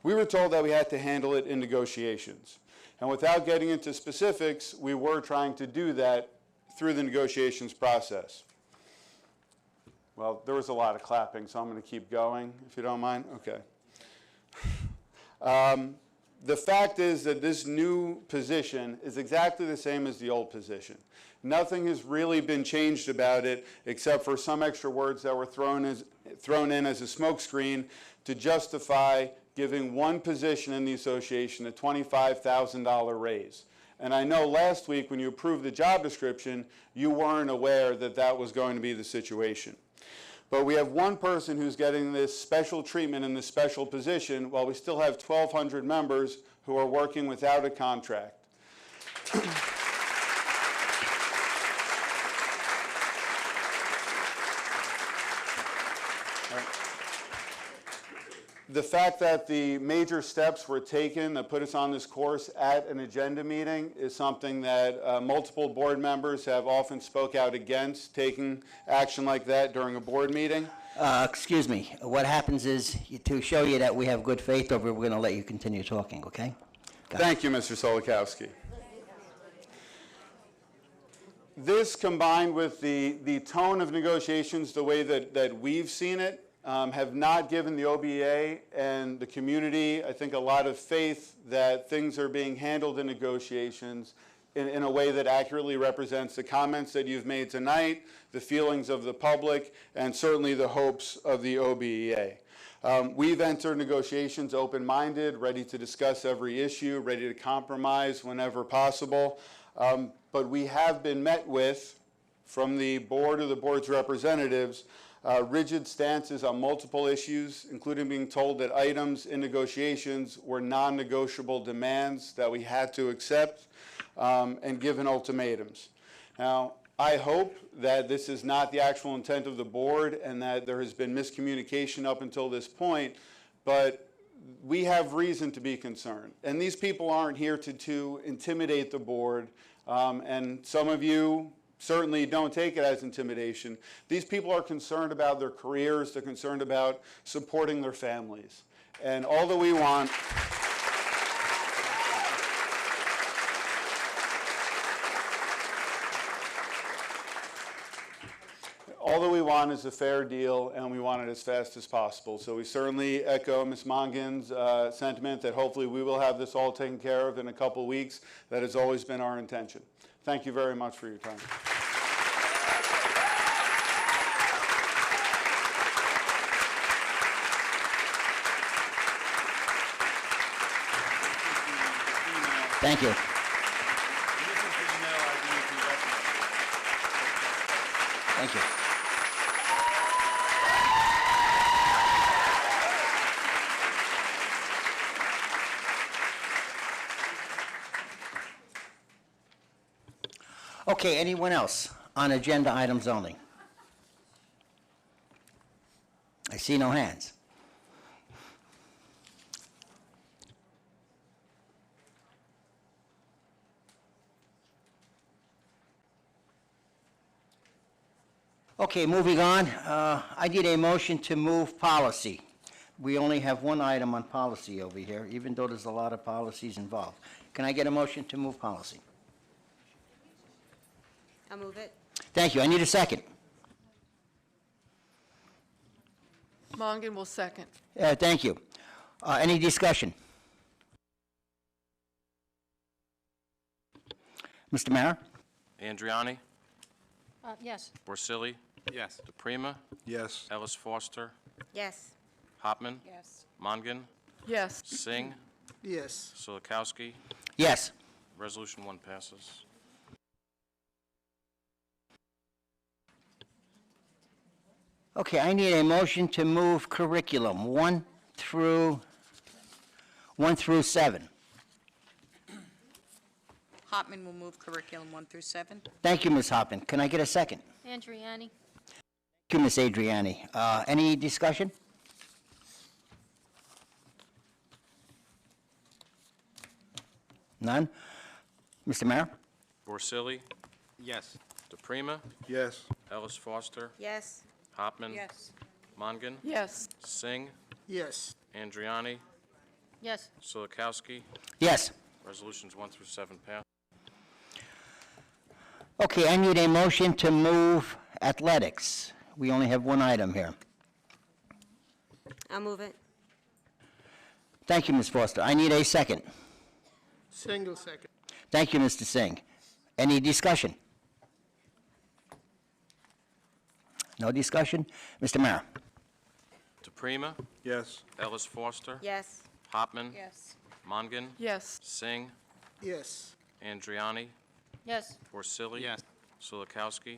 We were told that we had to handle it in negotiations. And without getting into specifics, we were trying to do that through the negotiations process. Well, there was a lot of clapping, so I'm going to keep going, if you don't mind. Okay. The fact is that this new position is exactly the same as the old position. Nothing has really been changed about it, except for some extra words that were thrown in as a smokescreen to justify giving one position in the association a $25,000 raise. And I know last week when you approved the job description, you weren't aware that that was going to be the situation. But we have one person who's getting this special treatment in this special position, while we still have 1,200 members who are working without a contract. The fact that the major steps were taken that put us on this course at an agenda meeting is something that multiple board members have often spoke out against, taking action like that during a board meeting. Excuse me, what happens is, to show you that we have good faith over, we're going to let you continue talking, okay? Thank you, Mr. Solikowski. This, combined with the tone of negotiations, the way that we've seen it, have not given the OBEA and the community, I think, a lot of faith that things are being handled in negotiations in a way that accurately represents the comments that you've made tonight, the feelings of the public, and certainly the hopes of the OBEA. We've entered negotiations open-minded, ready to discuss every issue, ready to compromise whenever possible. But we have been met with, from the board or the board's representatives, rigid stances on multiple issues, including being told that items in negotiations were non-negotiable demands that we had to accept, and given ultimatums. Now, I hope that this is not the actual intent of the board and that there has been miscommunication up until this point, but we have reason to be concerned. And these people aren't here to intimidate the board, and some of you certainly don't take it as intimidation. These people are concerned about their careers, they're concerned about supporting their families. And all that we want is a fair deal, and we want it as fast as possible. So we certainly echo Ms. Mongan's sentiment that hopefully we will have this all taken care of in a couple weeks. That has always been our intention. Thank you very much for your time. Thank you. Thank you. Okay, anyone else on agenda items only? I see no hands. Okay, moving on. I need a motion to move policy. We only have one item on policy over here, even though there's a lot of policies involved. Can I get a motion to move policy? I'll move it. Thank you. I need a second. Mongan will second. Thank you. Any discussion? Mr. Mayor? Andriani, Yes. Borsili, Yes. DePrima, Yes. Ellis Foster, Yes. Hopman, Yes. Mongan, Yes. Singh, Yes. Solikowski. Yes. Resolution 1 passes. Okay, I need a motion to move curriculum 1 through 7. Hopman will move curriculum 1 through 7. Thank you, Ms. Hoppin. Can I get a second? Andriani? Thank you, Ms. Adriani. Any discussion? None? Mr. Mayor? Borsili, Yes. DePrima, Yes. Ellis Foster, Yes. Hopman, Yes. Mongan, Yes. Singh, Yes. Andriani, Yes. Solikowski. Yes. Resolutions 1 through 7 pass. Okay, I need a motion to move athletics. We only have one item here. I'll move it. Thank you, Ms. Foster. I need a second. Single second. Thank you, Mr. Singh. Any discussion? No discussion? Mr. Mara? DePrima, Yes. Ellis Foster, Yes. Hopman, Yes. Mongan, Yes. Singh, Yes. Andriani, Yes. Porcelli. Yes. Sulikowski.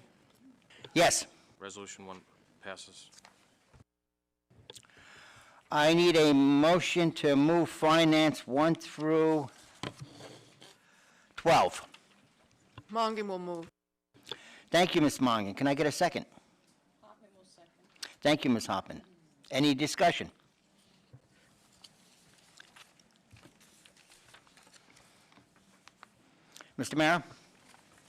Yes. Resolution 1 passes. I need a motion to move finance 1 through 12. Mongan will move. Thank you, Ms. Mongan. Can I get a second? Thank you, Ms. Hoppman. Any discussion? Mr. Mara?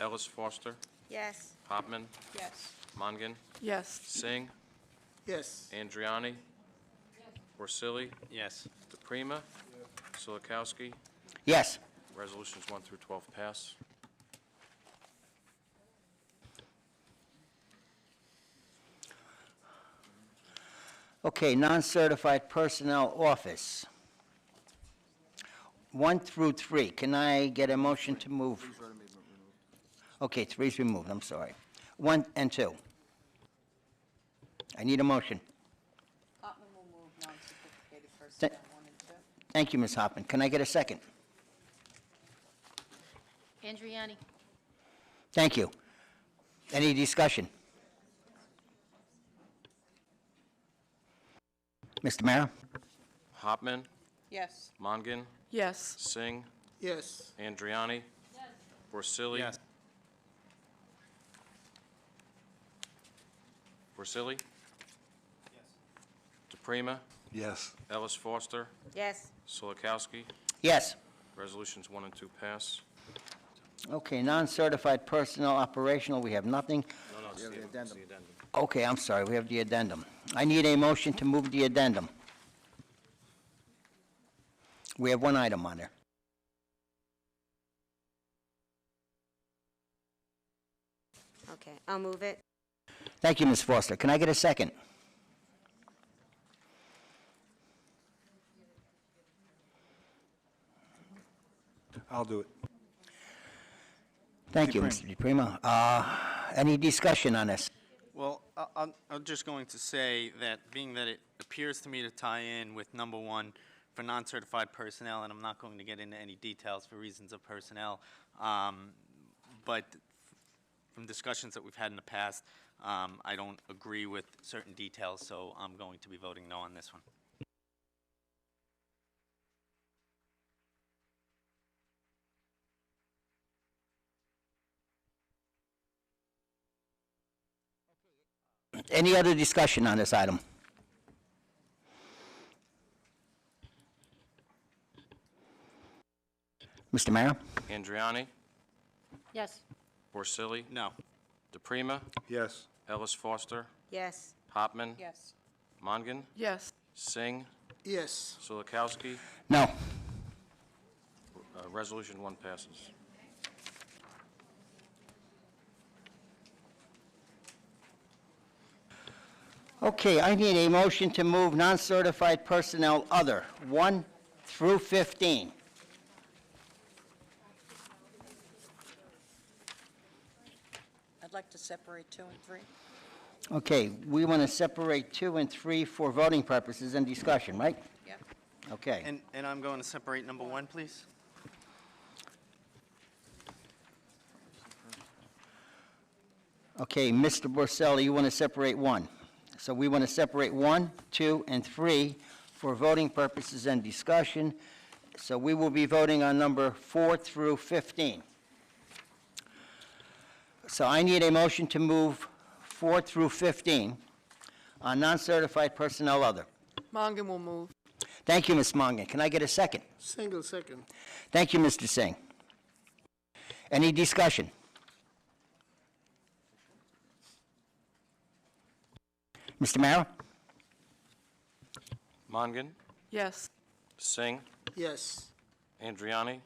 Ellis Foster, Yes. Hopman, Yes. Mongan, Yes. Singh, Yes. Andriani, Porcelli, Yes. DePrima, Sulikowski. Yes. Resolutions 1 through 12 pass. Okay, non-certified personnel office. 1 through 3. Can I get a motion to move? Okay, 3's removed, I'm sorry. 1 and 2. I need a motion. Hopman will move non-certificated Th- personnel 1 and 2. Thank you, Ms. Hoppman. Can I get a second? Andriani? Thank you. Any discussion? Mr. Mara? Hopman, Yes. Mongan, Yes. Singh, Yes. Andriani, Porcelli. Yes. Porcelli. DePrima, Yes. Ellis Foster, Yes. Sulikowski. Yes. Resolutions 1 and 2 pass. Okay, non-certified personnel operational, we have nothing. No, it's the addendum. Okay, I'm sorry, we have the addendum. I need a motion to move the addendum. We have one item on there. Okay, I'll move it. Thank you, Ms. Foster. Can I get a second? I'll do it. Thank you, Mr. DePrima. Any discussion on this? Well, I'm just going to say that being that it appears to me to tie in with number 1 for non-certified personnel, and I'm not going to get into any details for reasons of personnel, but from discussions that we've had in the past, I don't agree with certain details, so I'm going to be voting no on this one. Any other discussion on this item? Mr. Mara? Andriani, Yes. Porcelli, No. DePrima, Yes. Ellis Foster, Yes. Hopman, Yes. Mongan, Yes. Singh, Yes. Sulikowski. No. Resolution 1 passes. Okay, I need a motion to move non-certified personnel other, 1 through 15. I'd like to separate 2 and 3. Okay, we want to separate 2 and 3 for voting purposes and discussion, right? Yep. Okay. And I'm going to separate number 1, please. Okay, Mr. Borselli, you want to separate 1. So we want to separate 1, 2, and 3 for voting purposes and discussion. So we will be voting on number 4 through 15. So I need a motion to move 4 through 15 on non-certified personnel other. Mongan will move. Thank you, Ms. Mongan. Can I get a second? Single second. Thank you, Mr. Singh. Any discussion? Mr. Mara? Mongan, Yes. Singh, Yes. Andriani,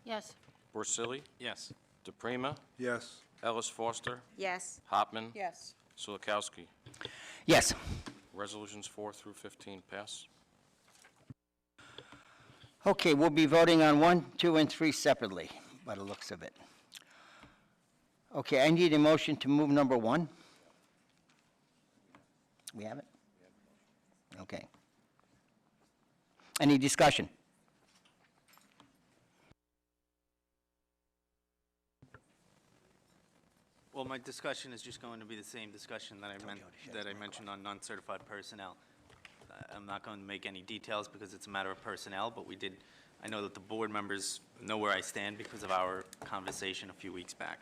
Yes. Porcelli, Yes. DePrima, Yes. Ellis Foster, Yes. Hopman, Yes. Sulikowski. Yes. Resolutions 4 through 15 pass. Okay, we'll be voting on 1, 2, and 3 separately, by the looks of it. Okay, I need a motion to move number 1. We have it? Okay. Any discussion? Well, my discussion is just going to be the same discussion that I mentioned on non-certified personnel. I'm not going to make any details because it's a matter of personnel, but I know that the board members know where I stand because of our conversation a few weeks back.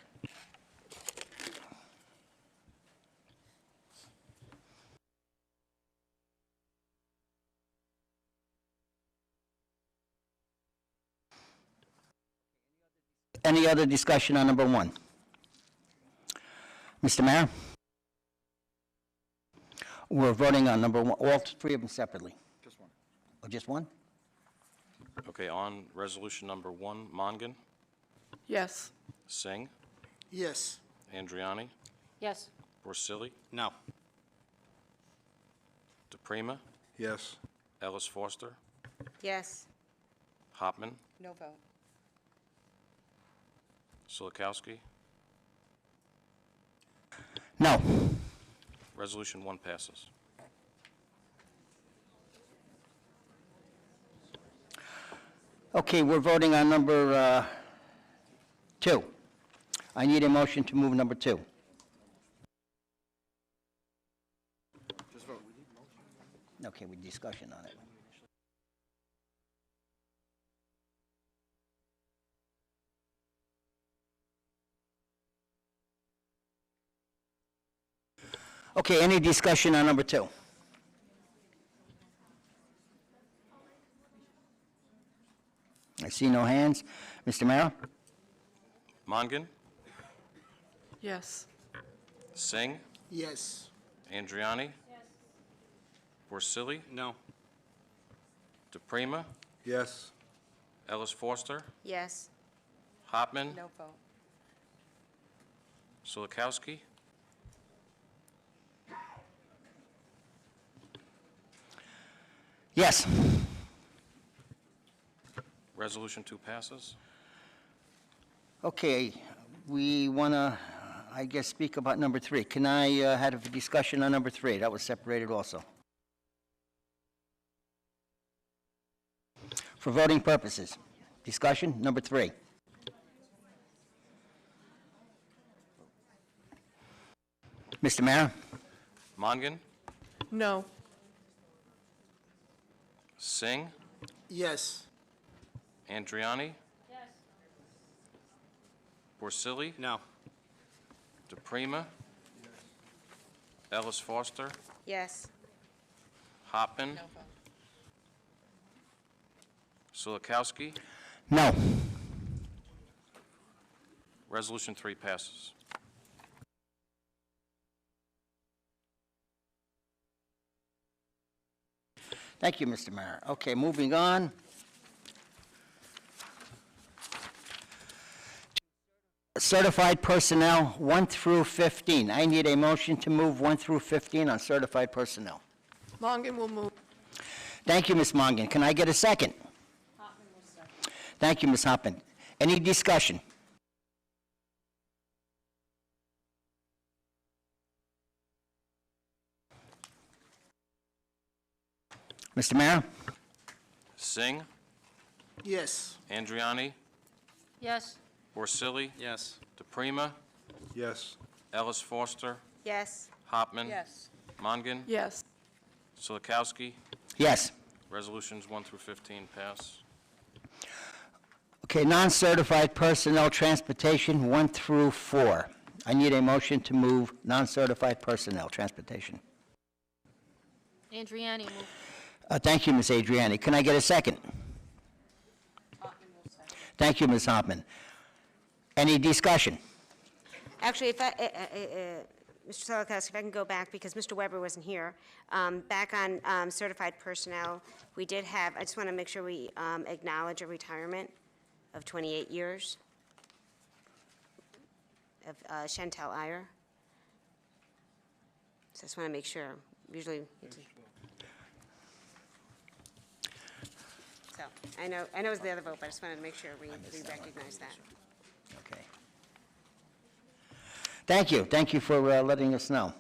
Any other discussion on number 1? Mr. Mayor? We're voting on number 1, all 3 of them separately. Just one. Oh, just one? Okay, on resolution number 1, Mongan, Yes. Singh, Yes. Andriani, Yes. Porcelli, No. DePrima, Yes. Ellis Foster, Yes. Hopman, No vote. Silikowski. No. Resolution 1 passes. Okay, we're voting on number 2. I need a motion to move number 2. Just vote. Okay, we discussion on it. Okay, any discussion on number 2? I see no hands. Mr. Mayor? Mongan, Yes. Singh, Yes. Andriani, Porcelli, No. DePrima, Yes. Ellis Foster, Yes. Hopman, No vote. Silikowski. Yes. Resolution 2 passes. Okay, we want to, I guess, speak about number 3. Can I have a discussion on number 3? That was separated also. For voting purposes. Discussion, number 3. Mr. Mayor? Mongan, No. Singh, Yes. Andriani. Porcelli, No. DePrima. Ellis Foster, Yes. Hopman, No vote. Silikowski. No. Resolution 3 passes. Thank you, Mr. Mayor. Okay, moving on. Certified personnel 1 through 15. I need a motion to move 1 through 15 on certified personnel. Mongan will move. Thank you, Ms. Mongan. Can I get a second? Thank you, Ms. Hoppman. Any discussion? Mr. Mayor? Singh, Yes. Andriani, Yes. Porcelli, Yes. DePrima, Yes. Ellis Foster, Yes. Hopman. Yes. Mongan, Yes. Silikowski. Yes. Resolutions 1 through 15 pass. Okay, non-certified personnel transportation 1 through 4. I need a motion to move non-certified personnel transportation. Andriani, move. Thank you, Ms. Adriani. Can I get a second? Thank you, Ms. Hoffman. Any discussion? Actually, if Mr. Solikowski, if I can go back, because Mr. Weber wasn't here. Back on certified personnel, we did have, I just want to make sure we acknowledge a retirement of 28 years of Chantel Iyer. So I just want to make sure. Usually, so I know it was the other vote, but I just wanted to make sure we recognize that. Okay. Thank you for letting us know.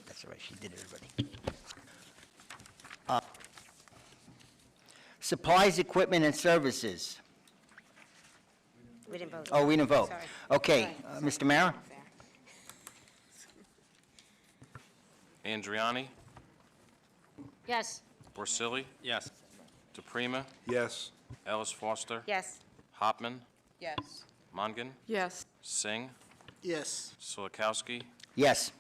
That's all right, she did everybody. Supplies, equipment, and services. We didn't vote. Oh, we didn't vote. Sorry. Okay, Sorry. Mr. Mara? Andriani, Yes. Porcelli, Yes. DePrima, Yes. Ellis Foster, Yes. Hopman, Yes. Mongan, Yes. Singh, Yes. Silikowski. Yes.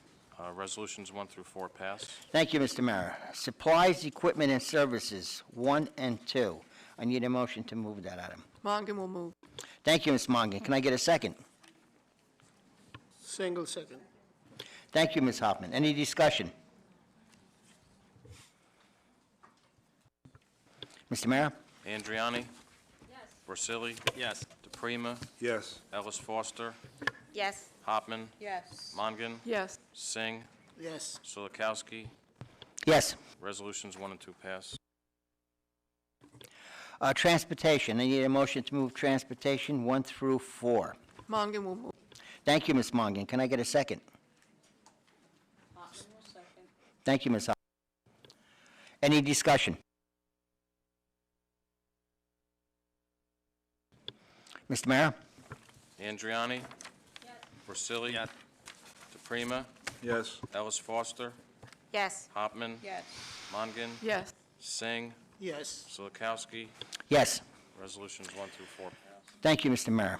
Resolutions 1 through 4 pass. Thank you, Mr. Mara. Supplies, equipment, and services, 1 and 2. I need a motion to move that item. Mongan will move. Thank you, Ms. Mongan. Can I get a second? Single second. Thank you, Ms. Hoffman. Any discussion? Mr. Mara? Andriani. Yes. Porcelli. Yes. DePrima, Yes. Ellis Foster, Yes. Hopman, Yes. Mongan, Yes. Singh, Yes. Silikowski. Yes. Resolutions 1 and 2 pass. Transportation. I need a motion to move transportation 1 through 4. Mongan will move. Thank you, Ms. Mongan. Can I get a second? Hoffman will second. Thank you, Ms. Hoffman. Any discussion? Mr. Mara? Andriani. Yes. Porcelli. Yes. DePrima, Yes. Ellis Foster, Yes. Hopman, Yes. Mongan, Yes. Singh, Yes. Silikowski. Yes. Resolutions 1 through 4 pass. Thank you, Mr. Mara.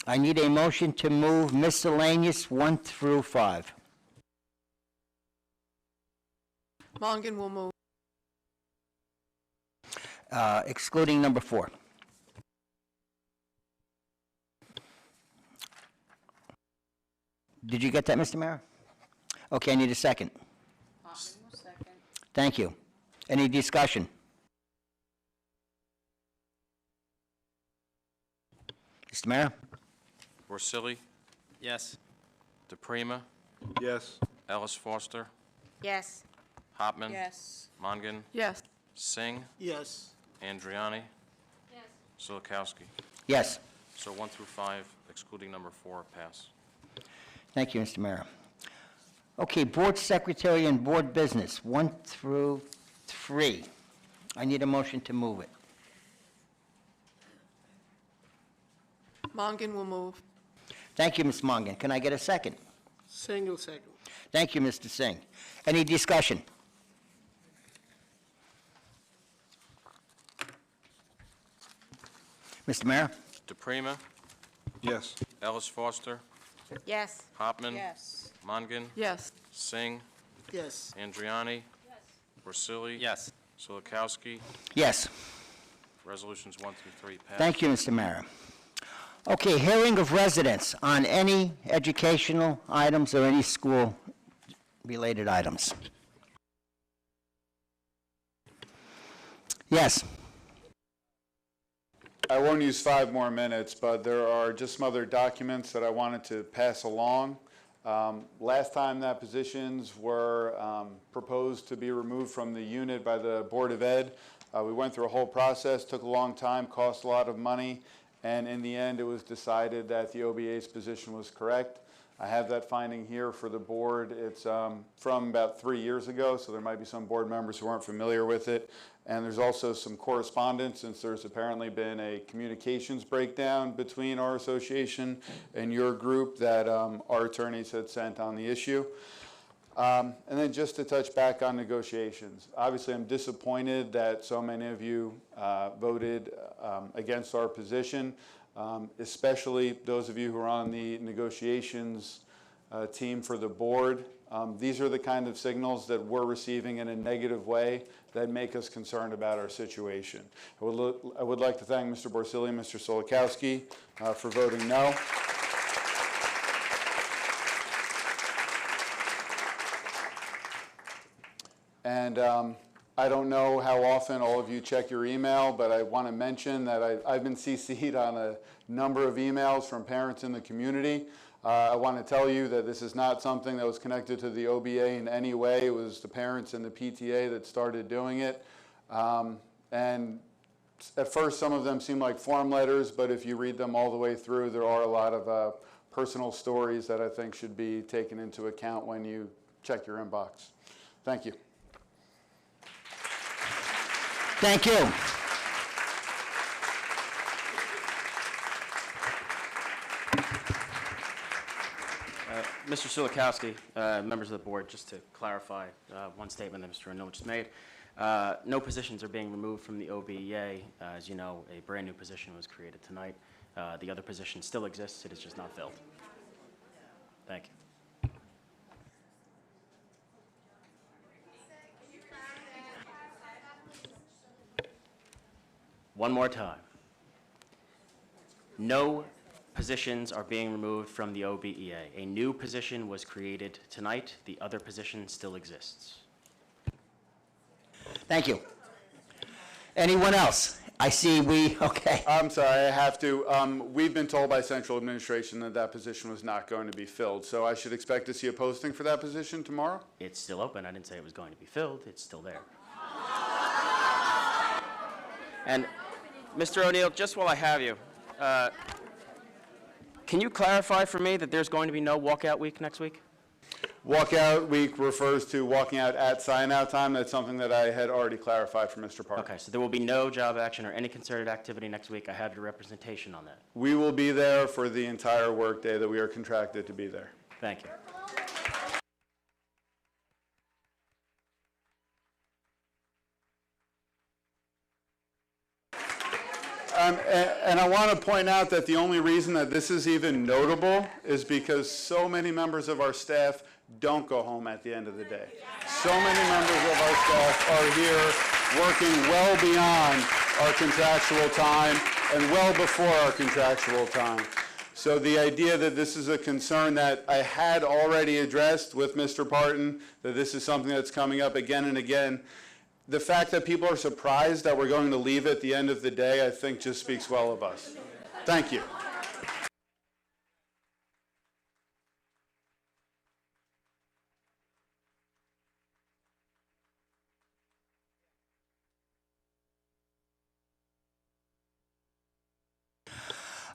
I need a motion to move miscellaneous 1 through 5. Mongan will move. Excluding number 4. Did you get that, Mr. Mara? Okay, I need a second. Hoffman will second. Thank you. Any discussion? Mr. Mara? Porcelli, Yes. DePrima, Yes. Ellis Foster, Yes. Hopman, Yes. Mongan, Yes. Singh, Yes. Andriani. Yes. Silikowski. Yes. So 1 through 5, excluding number 4, pass. Thank you, Mr. Mara. Okay, Board Secretary and Board Business, 1 through 3. I need a motion to move it. Mongan will move. Thank you, Ms. Mongan. Can I get a second? Single second. Thank you, Mr. Singh. Any discussion? Mr. Mayor? DePrima, Yes. Ellis Foster, Yes. Hopman. Yes. Mongan. Yes. Singh, Yes. Andriani. Porcelli. Yes. Silikowski. Yes. Resolutions 1 through 3 pass. Thank you, Mr. Mayor. Okay, hearing of residents on any educational items or any school-related items. Yes. I won't use 5 more minutes, but there are just some other documents that I wanted to pass along. Last time that positions were proposed to be removed from the unit by the Board of Ed, we went through a whole process, took a long time, cost a lot of money, and in the end it was decided that the OBA's position was correct. I have that finding here for the board. It's from about 3 years ago, so there might be some board members who aren't familiar with it. And there's also some correspondence, since there's apparently been a communications breakdown between our association and your group that our attorneys had sent on the issue. And then just to touch back on negotiations. Obviously, I'm disappointed that so many of you voted against our position, especially those of you who are on the negotiations team for the board. These are the kind of signals that we're receiving in a negative way that make us concerned about our situation. I would like to thank Mr. Porcelli and Mr. Silikowski for voting no. And I don't know how often all of you check your email, but I want to mention that I've been CC'd on a number of emails from parents in the community. I want to tell you that this is not something that was connected to the OBA in any way. It was the parents and the PTA that started doing it. And at first, some of them seem like form letters, but if you read them all the way through, there are a lot of personal stories that I think should be taken into account when you check your inbox. Thank you. Thank you. Mr. Sulikowski, members of the board, just to clarify one statement that Mr. O'Neill just made. No positions are being removed from the OBEA. As you know, a brand-new position was created tonight. The other position still exists. It is just not filled. Thank you. One more time. No positions are being removed from the OBEA. A new position was created tonight. The other position still exists. Thank you. Anyone else? I see okay. I'm sorry, I have to. We've been told by central administration that that position was not going to be filled, so I should expect to see a posting for that position tomorrow? It's still open. I didn't say it was going to be filled. It's still there. And Mr. O'Neill, just while I have you, can you clarify for me that there's going to be no walkout week next week? Walkout week refers to walking out at sign-out time. That's something that I had already clarified for Mr. Parker. Okay, so there will be no job action or any concerted activity next week. I have your representation on that. We will be there for the entire workday that we are contracted to be there. Thank you. And I want to point out that the only reason that this is even notable is because so many members of our staff don't go home at the end of the day. So many members of our staff are here working well beyond our contractual time and well before our contractual time. So the idea that this is a concern that I had already addressed with Mr. Parton, that this is something that's coming up again and again, the fact that people are surprised that we're going to leave at the end of the day, I think just speaks well of us. Thank you.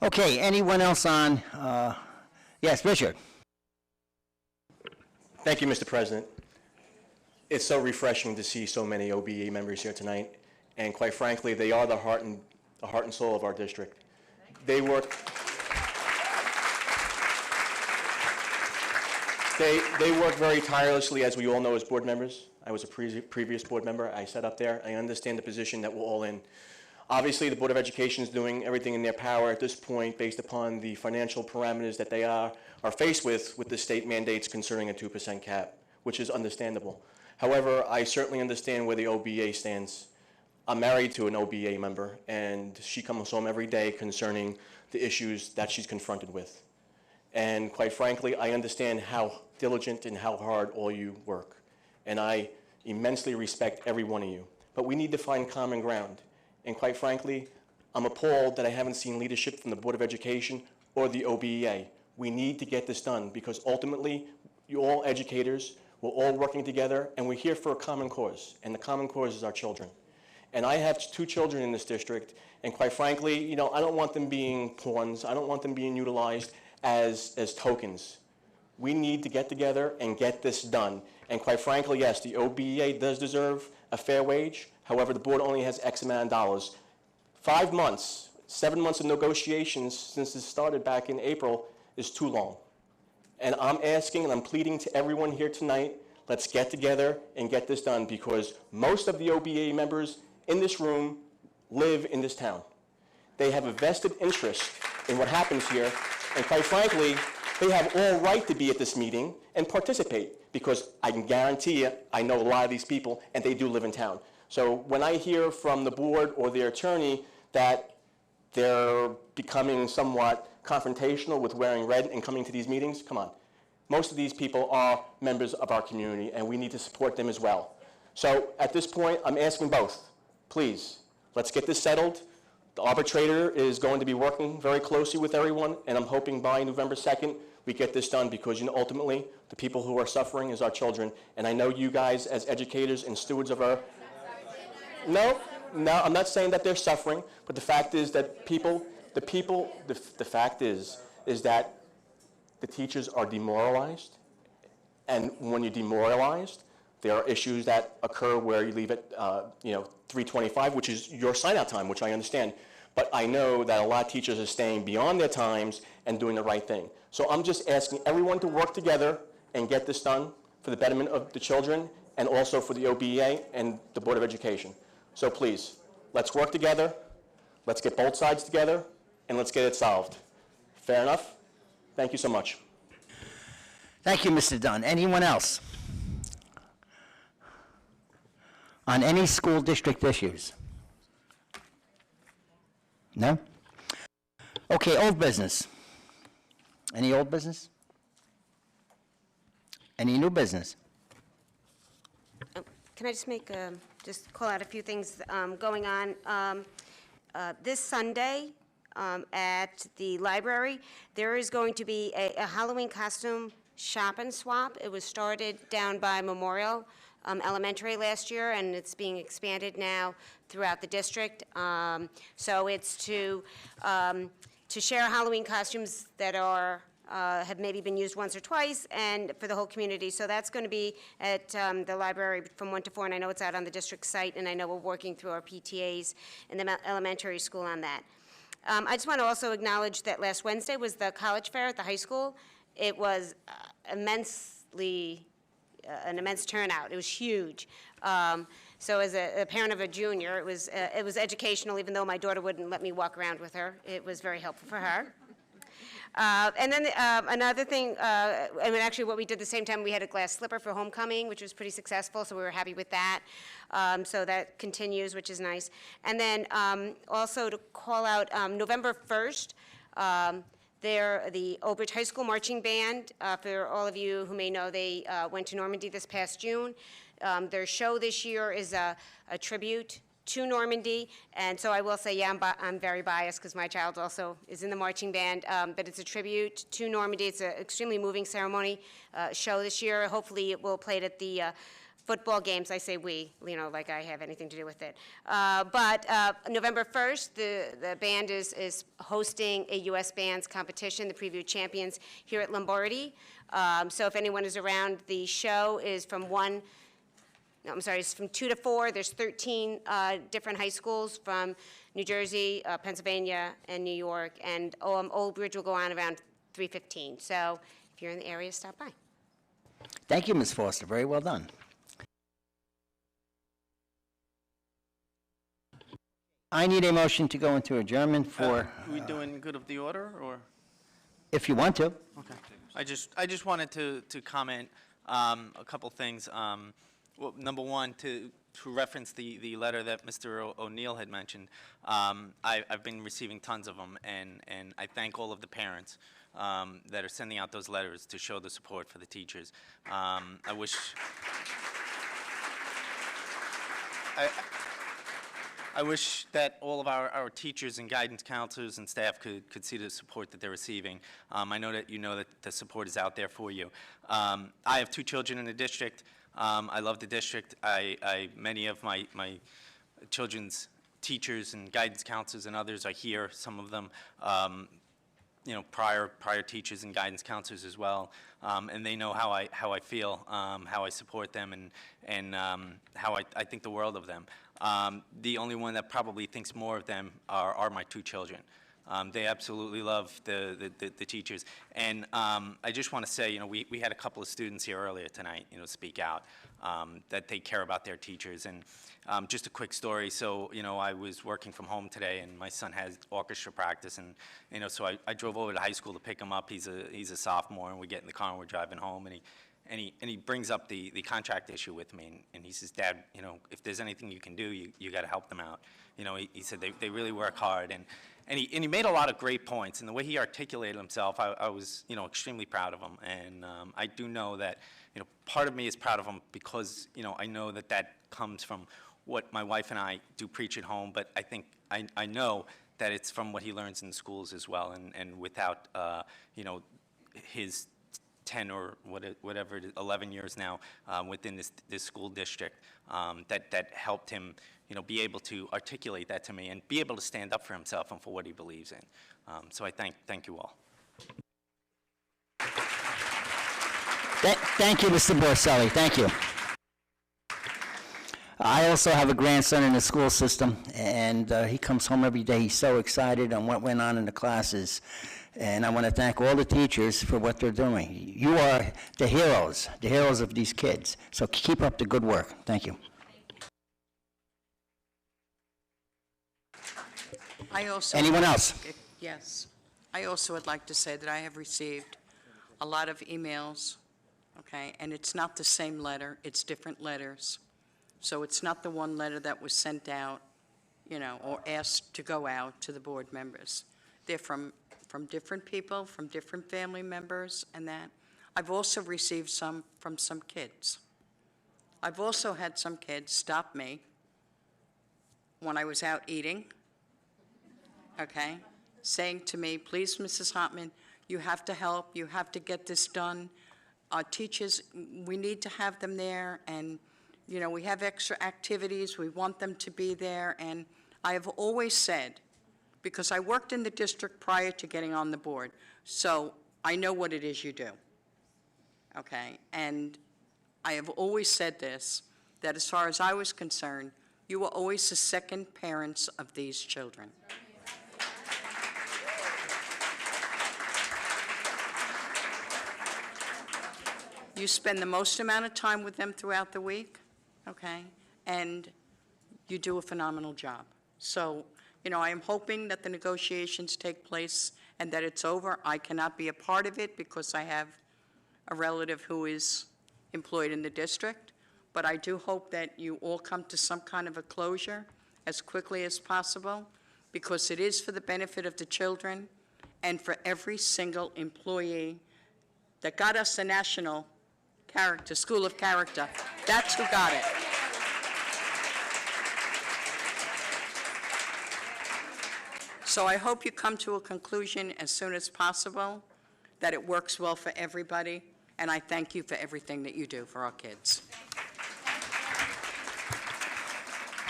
Okay, anyone else on? Yes, Richard. Thank you, Mr. President. It's so refreshing to see so many OBE members here tonight, and quite frankly, they are the heart and soul of our district. They work very tirelessly, as we all know, as board members. I was a previous board member. I sat up there. I understand the position that we're all in. Obviously, the Board of Education is doing everything in their power at this point based upon the financial parameters that they are faced with the state mandates concerning a 2% cap, which is understandable. However, I certainly understand where the OBA stands. I'm married to an OBA member, and she comes home every day concerning the issues that she's confronted with. And quite frankly, I understand how diligent and how hard all you work. And I immensely respect every one of you. But we need to find common ground. And quite frankly, I'm appalled that I haven't seen leadership from the Board of Education or the OBEA. We need to get this done because ultimately, you all educators, we're all working together and we're here for a common cause. And the common cause is our children. And I have 2 children in this district, and quite frankly, I don't want them being pawns. I don't want them being utilized as tokens. We need to get together and get this done. And quite frankly, yes, the OBEA does deserve a fair wage. However, the board only has X amount of dollars. 5 months, 7 months of negotiations since it started back in April is too long. And I'm asking and I'm pleading to everyone here tonight, let's get together and get this done because most of the OBEA members in this room live in this town. They have a vested interest in what happens here, and quite frankly, they have all right to be at this meeting and participate because I can guarantee you, I know a lot of these people and they do live in town. So when I hear from the board or their attorney that they're becoming somewhat confrontational with wearing red and coming to these meetings, come on. Most of these people are members of our community and we need to support them as well. So at this point, I'm asking both, please, let's get this settled. The arbitrator is going to be working very closely with everyone and I'm hoping by November 2nd, we get this done, because ultimately, the people who are suffering is our children, and I know you guys as educators and stewards of our... No, I'm not saying that they're suffering, but the fact is that the fact is that the teachers are demoralized, and when you're demoralized, there are issues that occur where you leave at 3:25, which is your sign-out time, which I understand. But I know that a lot of teachers are staying beyond their times and doing the right thing. So I'm just asking everyone to work together and get this done for the betterment of the children and also for the OBEA and the Board of Education. So please, let's work together, let's get both sides together, and let's get it solved. Fair enough? Thank you so much. Thank you, Mr. Dunn. Anyone else? On any school district issues? No? Okay, old business. Any old business? Any new business? Can I just just call out a few things going on? This Sunday at the library, there is going to be a Halloween costume shop and swap. It was started down by Memorial Elementary last year, and it's being expanded now throughout the district. So it's to share Halloween costumes that have maybe been used once or twice, and for the whole community. So that's going to be at the library from 1 to 4, and I know it's out on the district site, and I know we're working through our PTAs in the elementary school on that. I just want to also acknowledge that last Wednesday was the college fair at the high school. It was an immense turnout. It was huge. So as a parent of a junior, it was educational, even though my daughter wouldn't let me walk around with her. It was very helpful for her. And then another thing, actually what we did the same time, we had a glass slipper for homecoming, which was pretty successful, so we were happy with that. So that continues, which is nice. And then also to call out November 1st, the Old Bridge High School Marching Band, for all of you who may know, they went to Normandy this past June. Their show this year is a tribute to Normandy, and so I will say, yeah, I'm very biased because my child also is in the marching band, but it's a tribute to Normandy. It's an extremely moving ceremony show this year. Hopefully it will play it at the football games. I say we, like I have anything to do with it. But November 1st, the band is hosting a U.S. bands competition, the Preview Champions, here at Lombardi. So if anyone is around, the show is from it's from 2 to 4. There's 13 different high schools from New Jersey, Pennsylvania, and New York, and Old Bridge will go on around 3:15. So if you're in the area, stop by. Thank you, Ms. Foster. Very well done. I need a motion to go into adjournment for, Are we doing good of the order, or? if you want to. Okay. I just wanted to comment a couple things. Well, number one, to reference the letter that Mr. O'Neill had mentioned, I've been receiving tons of them, and I thank all of the parents that are sending out those letters to show the support for the teachers. I wish that all of our teachers and guidance counselors and staff could see the support that they're receiving. I know that you know that the support is out there for you. I have 2 children in the district. I love the district. Many of my children's teachers and guidance counselors and others are here. Some of them, prior teachers and guidance counselors as well, and they know how I feel, how I support them, and how I think the world of them. The only one that probably thinks more of them are my 2 children. They absolutely love the teachers. And I just want to say, we had a couple of students here earlier tonight, speak out, that they care about their teachers. And just a quick story. So, I was working from home today, and my son has orchestra practice. And, so I drove over to high school to pick him up. He's a sophomore, and we get in the car, and we're driving home. And he brings up the contract issue with me, and he says, Dad, if there's anything you can do, you got to help them out. He said they really work hard, and he made a lot of great points, and the way he articulated himself, I was extremely proud of him, and I do know that part of me is proud of him because I know that comes from what my wife and I do preach at home, but I think I know that it's from what he learns in the schools as well, and without his 10 or whatever, 11 years now within this school district, that helped him, be able to articulate that to me and be able to stand up for himself and for what he believes in. So I thank you all. Thank you, Mr. Borselli, thank you. I also have a grandson in the school system, and he comes home every day. He's so excited on what went on in the classes, and I want to thank all the teachers for what they're doing. You are the heroes of these kids, so keep up the good work. Thank you. I also. Anyone else? Yes. I also would like to say that I have received a lot of emails, okay, and it's not the same letter, it's different letters. So it's not the one letter that was sent out, or asked to go out to the board members. They're from different people, from different family members, and that. I've also received some from some kids. I've also had some kids stop me when I was out eating, okay, saying to me, please, Mrs. Hopman, you have to help, you have to get this done. Our teachers, we need to have them there, and we have extra activities, we want them to be there, and I have always said, because I worked in the district prior to getting on the board, so I know what it is you do, okay? And I have always said this, that as far as I was concerned, you were always the second parents of these children. You spend the most amount of time with them throughout the week, okay? And you do a phenomenal job. So, I am hoping that the negotiations take place and that it's over. I cannot be a part of it because I have a relative who is employed in the district, but I do hope that you all come to some kind of a closure as quickly as possible, because it is for the benefit of the children and for every single employee that got us the National School of Character. That's who got it. So I hope you come to a conclusion as soon as possible, that it works well for everybody, and I thank you for everything that you do for our kids.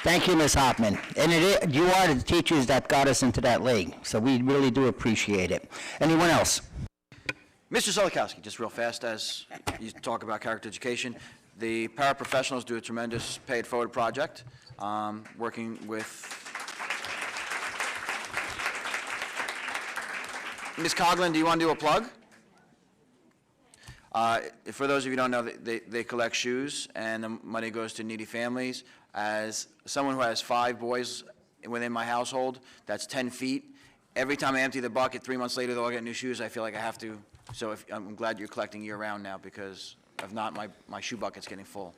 Thank you, Ms. Hoffman. And you are the teachers that got us into that league, so we really do appreciate it. Anyone else? Mr. Solikowski, just real fast, as you talk about character education, the paraprofessionals do a tremendous Pay It Forward project, working with Ms. Coughlin. Do you want to do a plug? For those of you who don't know, they collect shoes, and the money goes to needy families. As someone who has 5 boys within my household, that's 10 feet. Every time I empty the bucket, 3 months later, they'll all get new shoes. I feel like I have to. So I'm glad you're collecting year-round now, because if not, my shoe bucket's getting full.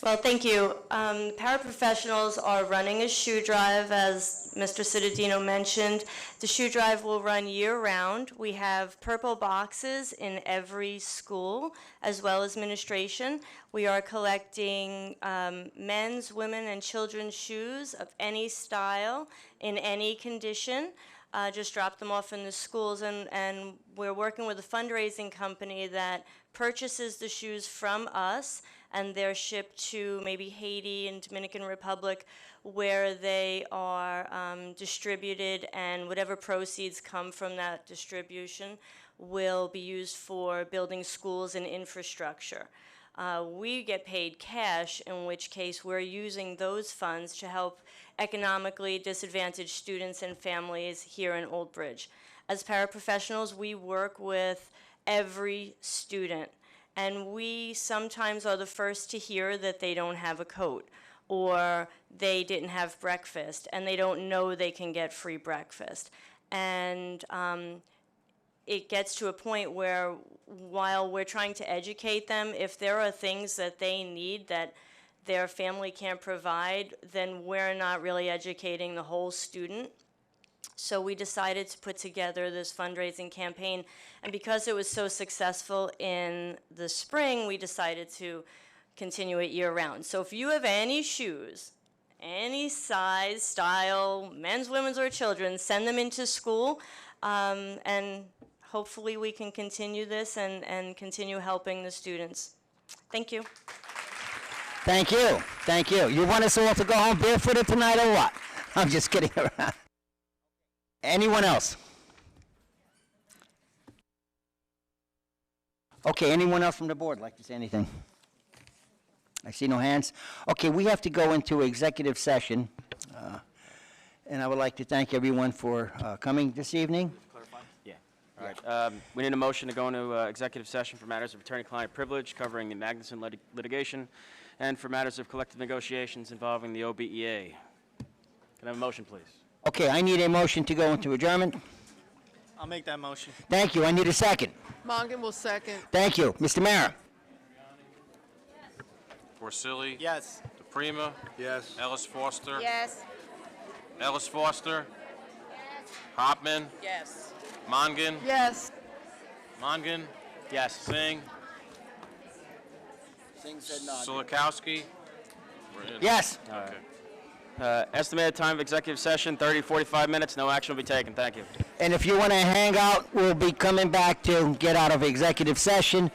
Well, thank you. Paraprofessionals are running a shoe drive, as Mr. Cittadino mentioned. The shoe drive will run year-round. We have purple boxes in every school, as well as administration. We are collecting men's, women, and children's shoes of any style, in any condition. Just drop them off in the schools, and we're working with a fundraising company that purchases the shoes from us, and they're shipped to maybe Haiti and Dominican Republic, where they are distributed, and whatever proceeds come from that distribution will be used for building schools and infrastructure. We get paid cash, in which case we're using those funds to help economically disadvantaged students and families here in Old Bridge. As paraprofessionals, we work with every student, and we sometimes are the first to hear that they don't have a coat, or they didn't have breakfast, and they don't know they can get free breakfast. And it gets to a point where, while we're trying to educate them, if there are things that they need that their family can't provide, then we're not really educating the whole student. So we decided to put together this fundraising campaign, and because it was so successful in the spring, we decided to continue it year-round. So if you have any shoes, any size, style, men's, women's, or children's, send them into school, and hopefully we can continue this and continue helping the students. Thank you. Thank you, thank you. You want us all to go home barefooted tonight or what? I'm just kidding around. Anyone else? Okay, anyone else from the board like to say anything? I see no hands. Okay, we have to go into executive session, and I would like to thank everyone for coming this evening. Yeah. All right. We need a motion to go into executive session for matters of attorney-client privilege covering the Magnuson litigation and for matters of collective negotiations involving the OBEA. Can I have a motion, please? Okay, I need a motion to go into adjournment. I'll make that motion. Thank you, I need a second. Mongan will second. Thank you. Mr. Mara? Porcelli? Yes. DePrima? Yes. Ellis Foster? Yes. Ellis Foster? Hopman? Yes. Mongan? Yes. Mongan? Yes. Singh? Singh said no. Silikowski? We're in. Yes. Okay. Estimated time of executive session, 30 to 45 minutes. No action will be taken. Thank you. And if you want to hang out, we'll be coming back to get out of executive session.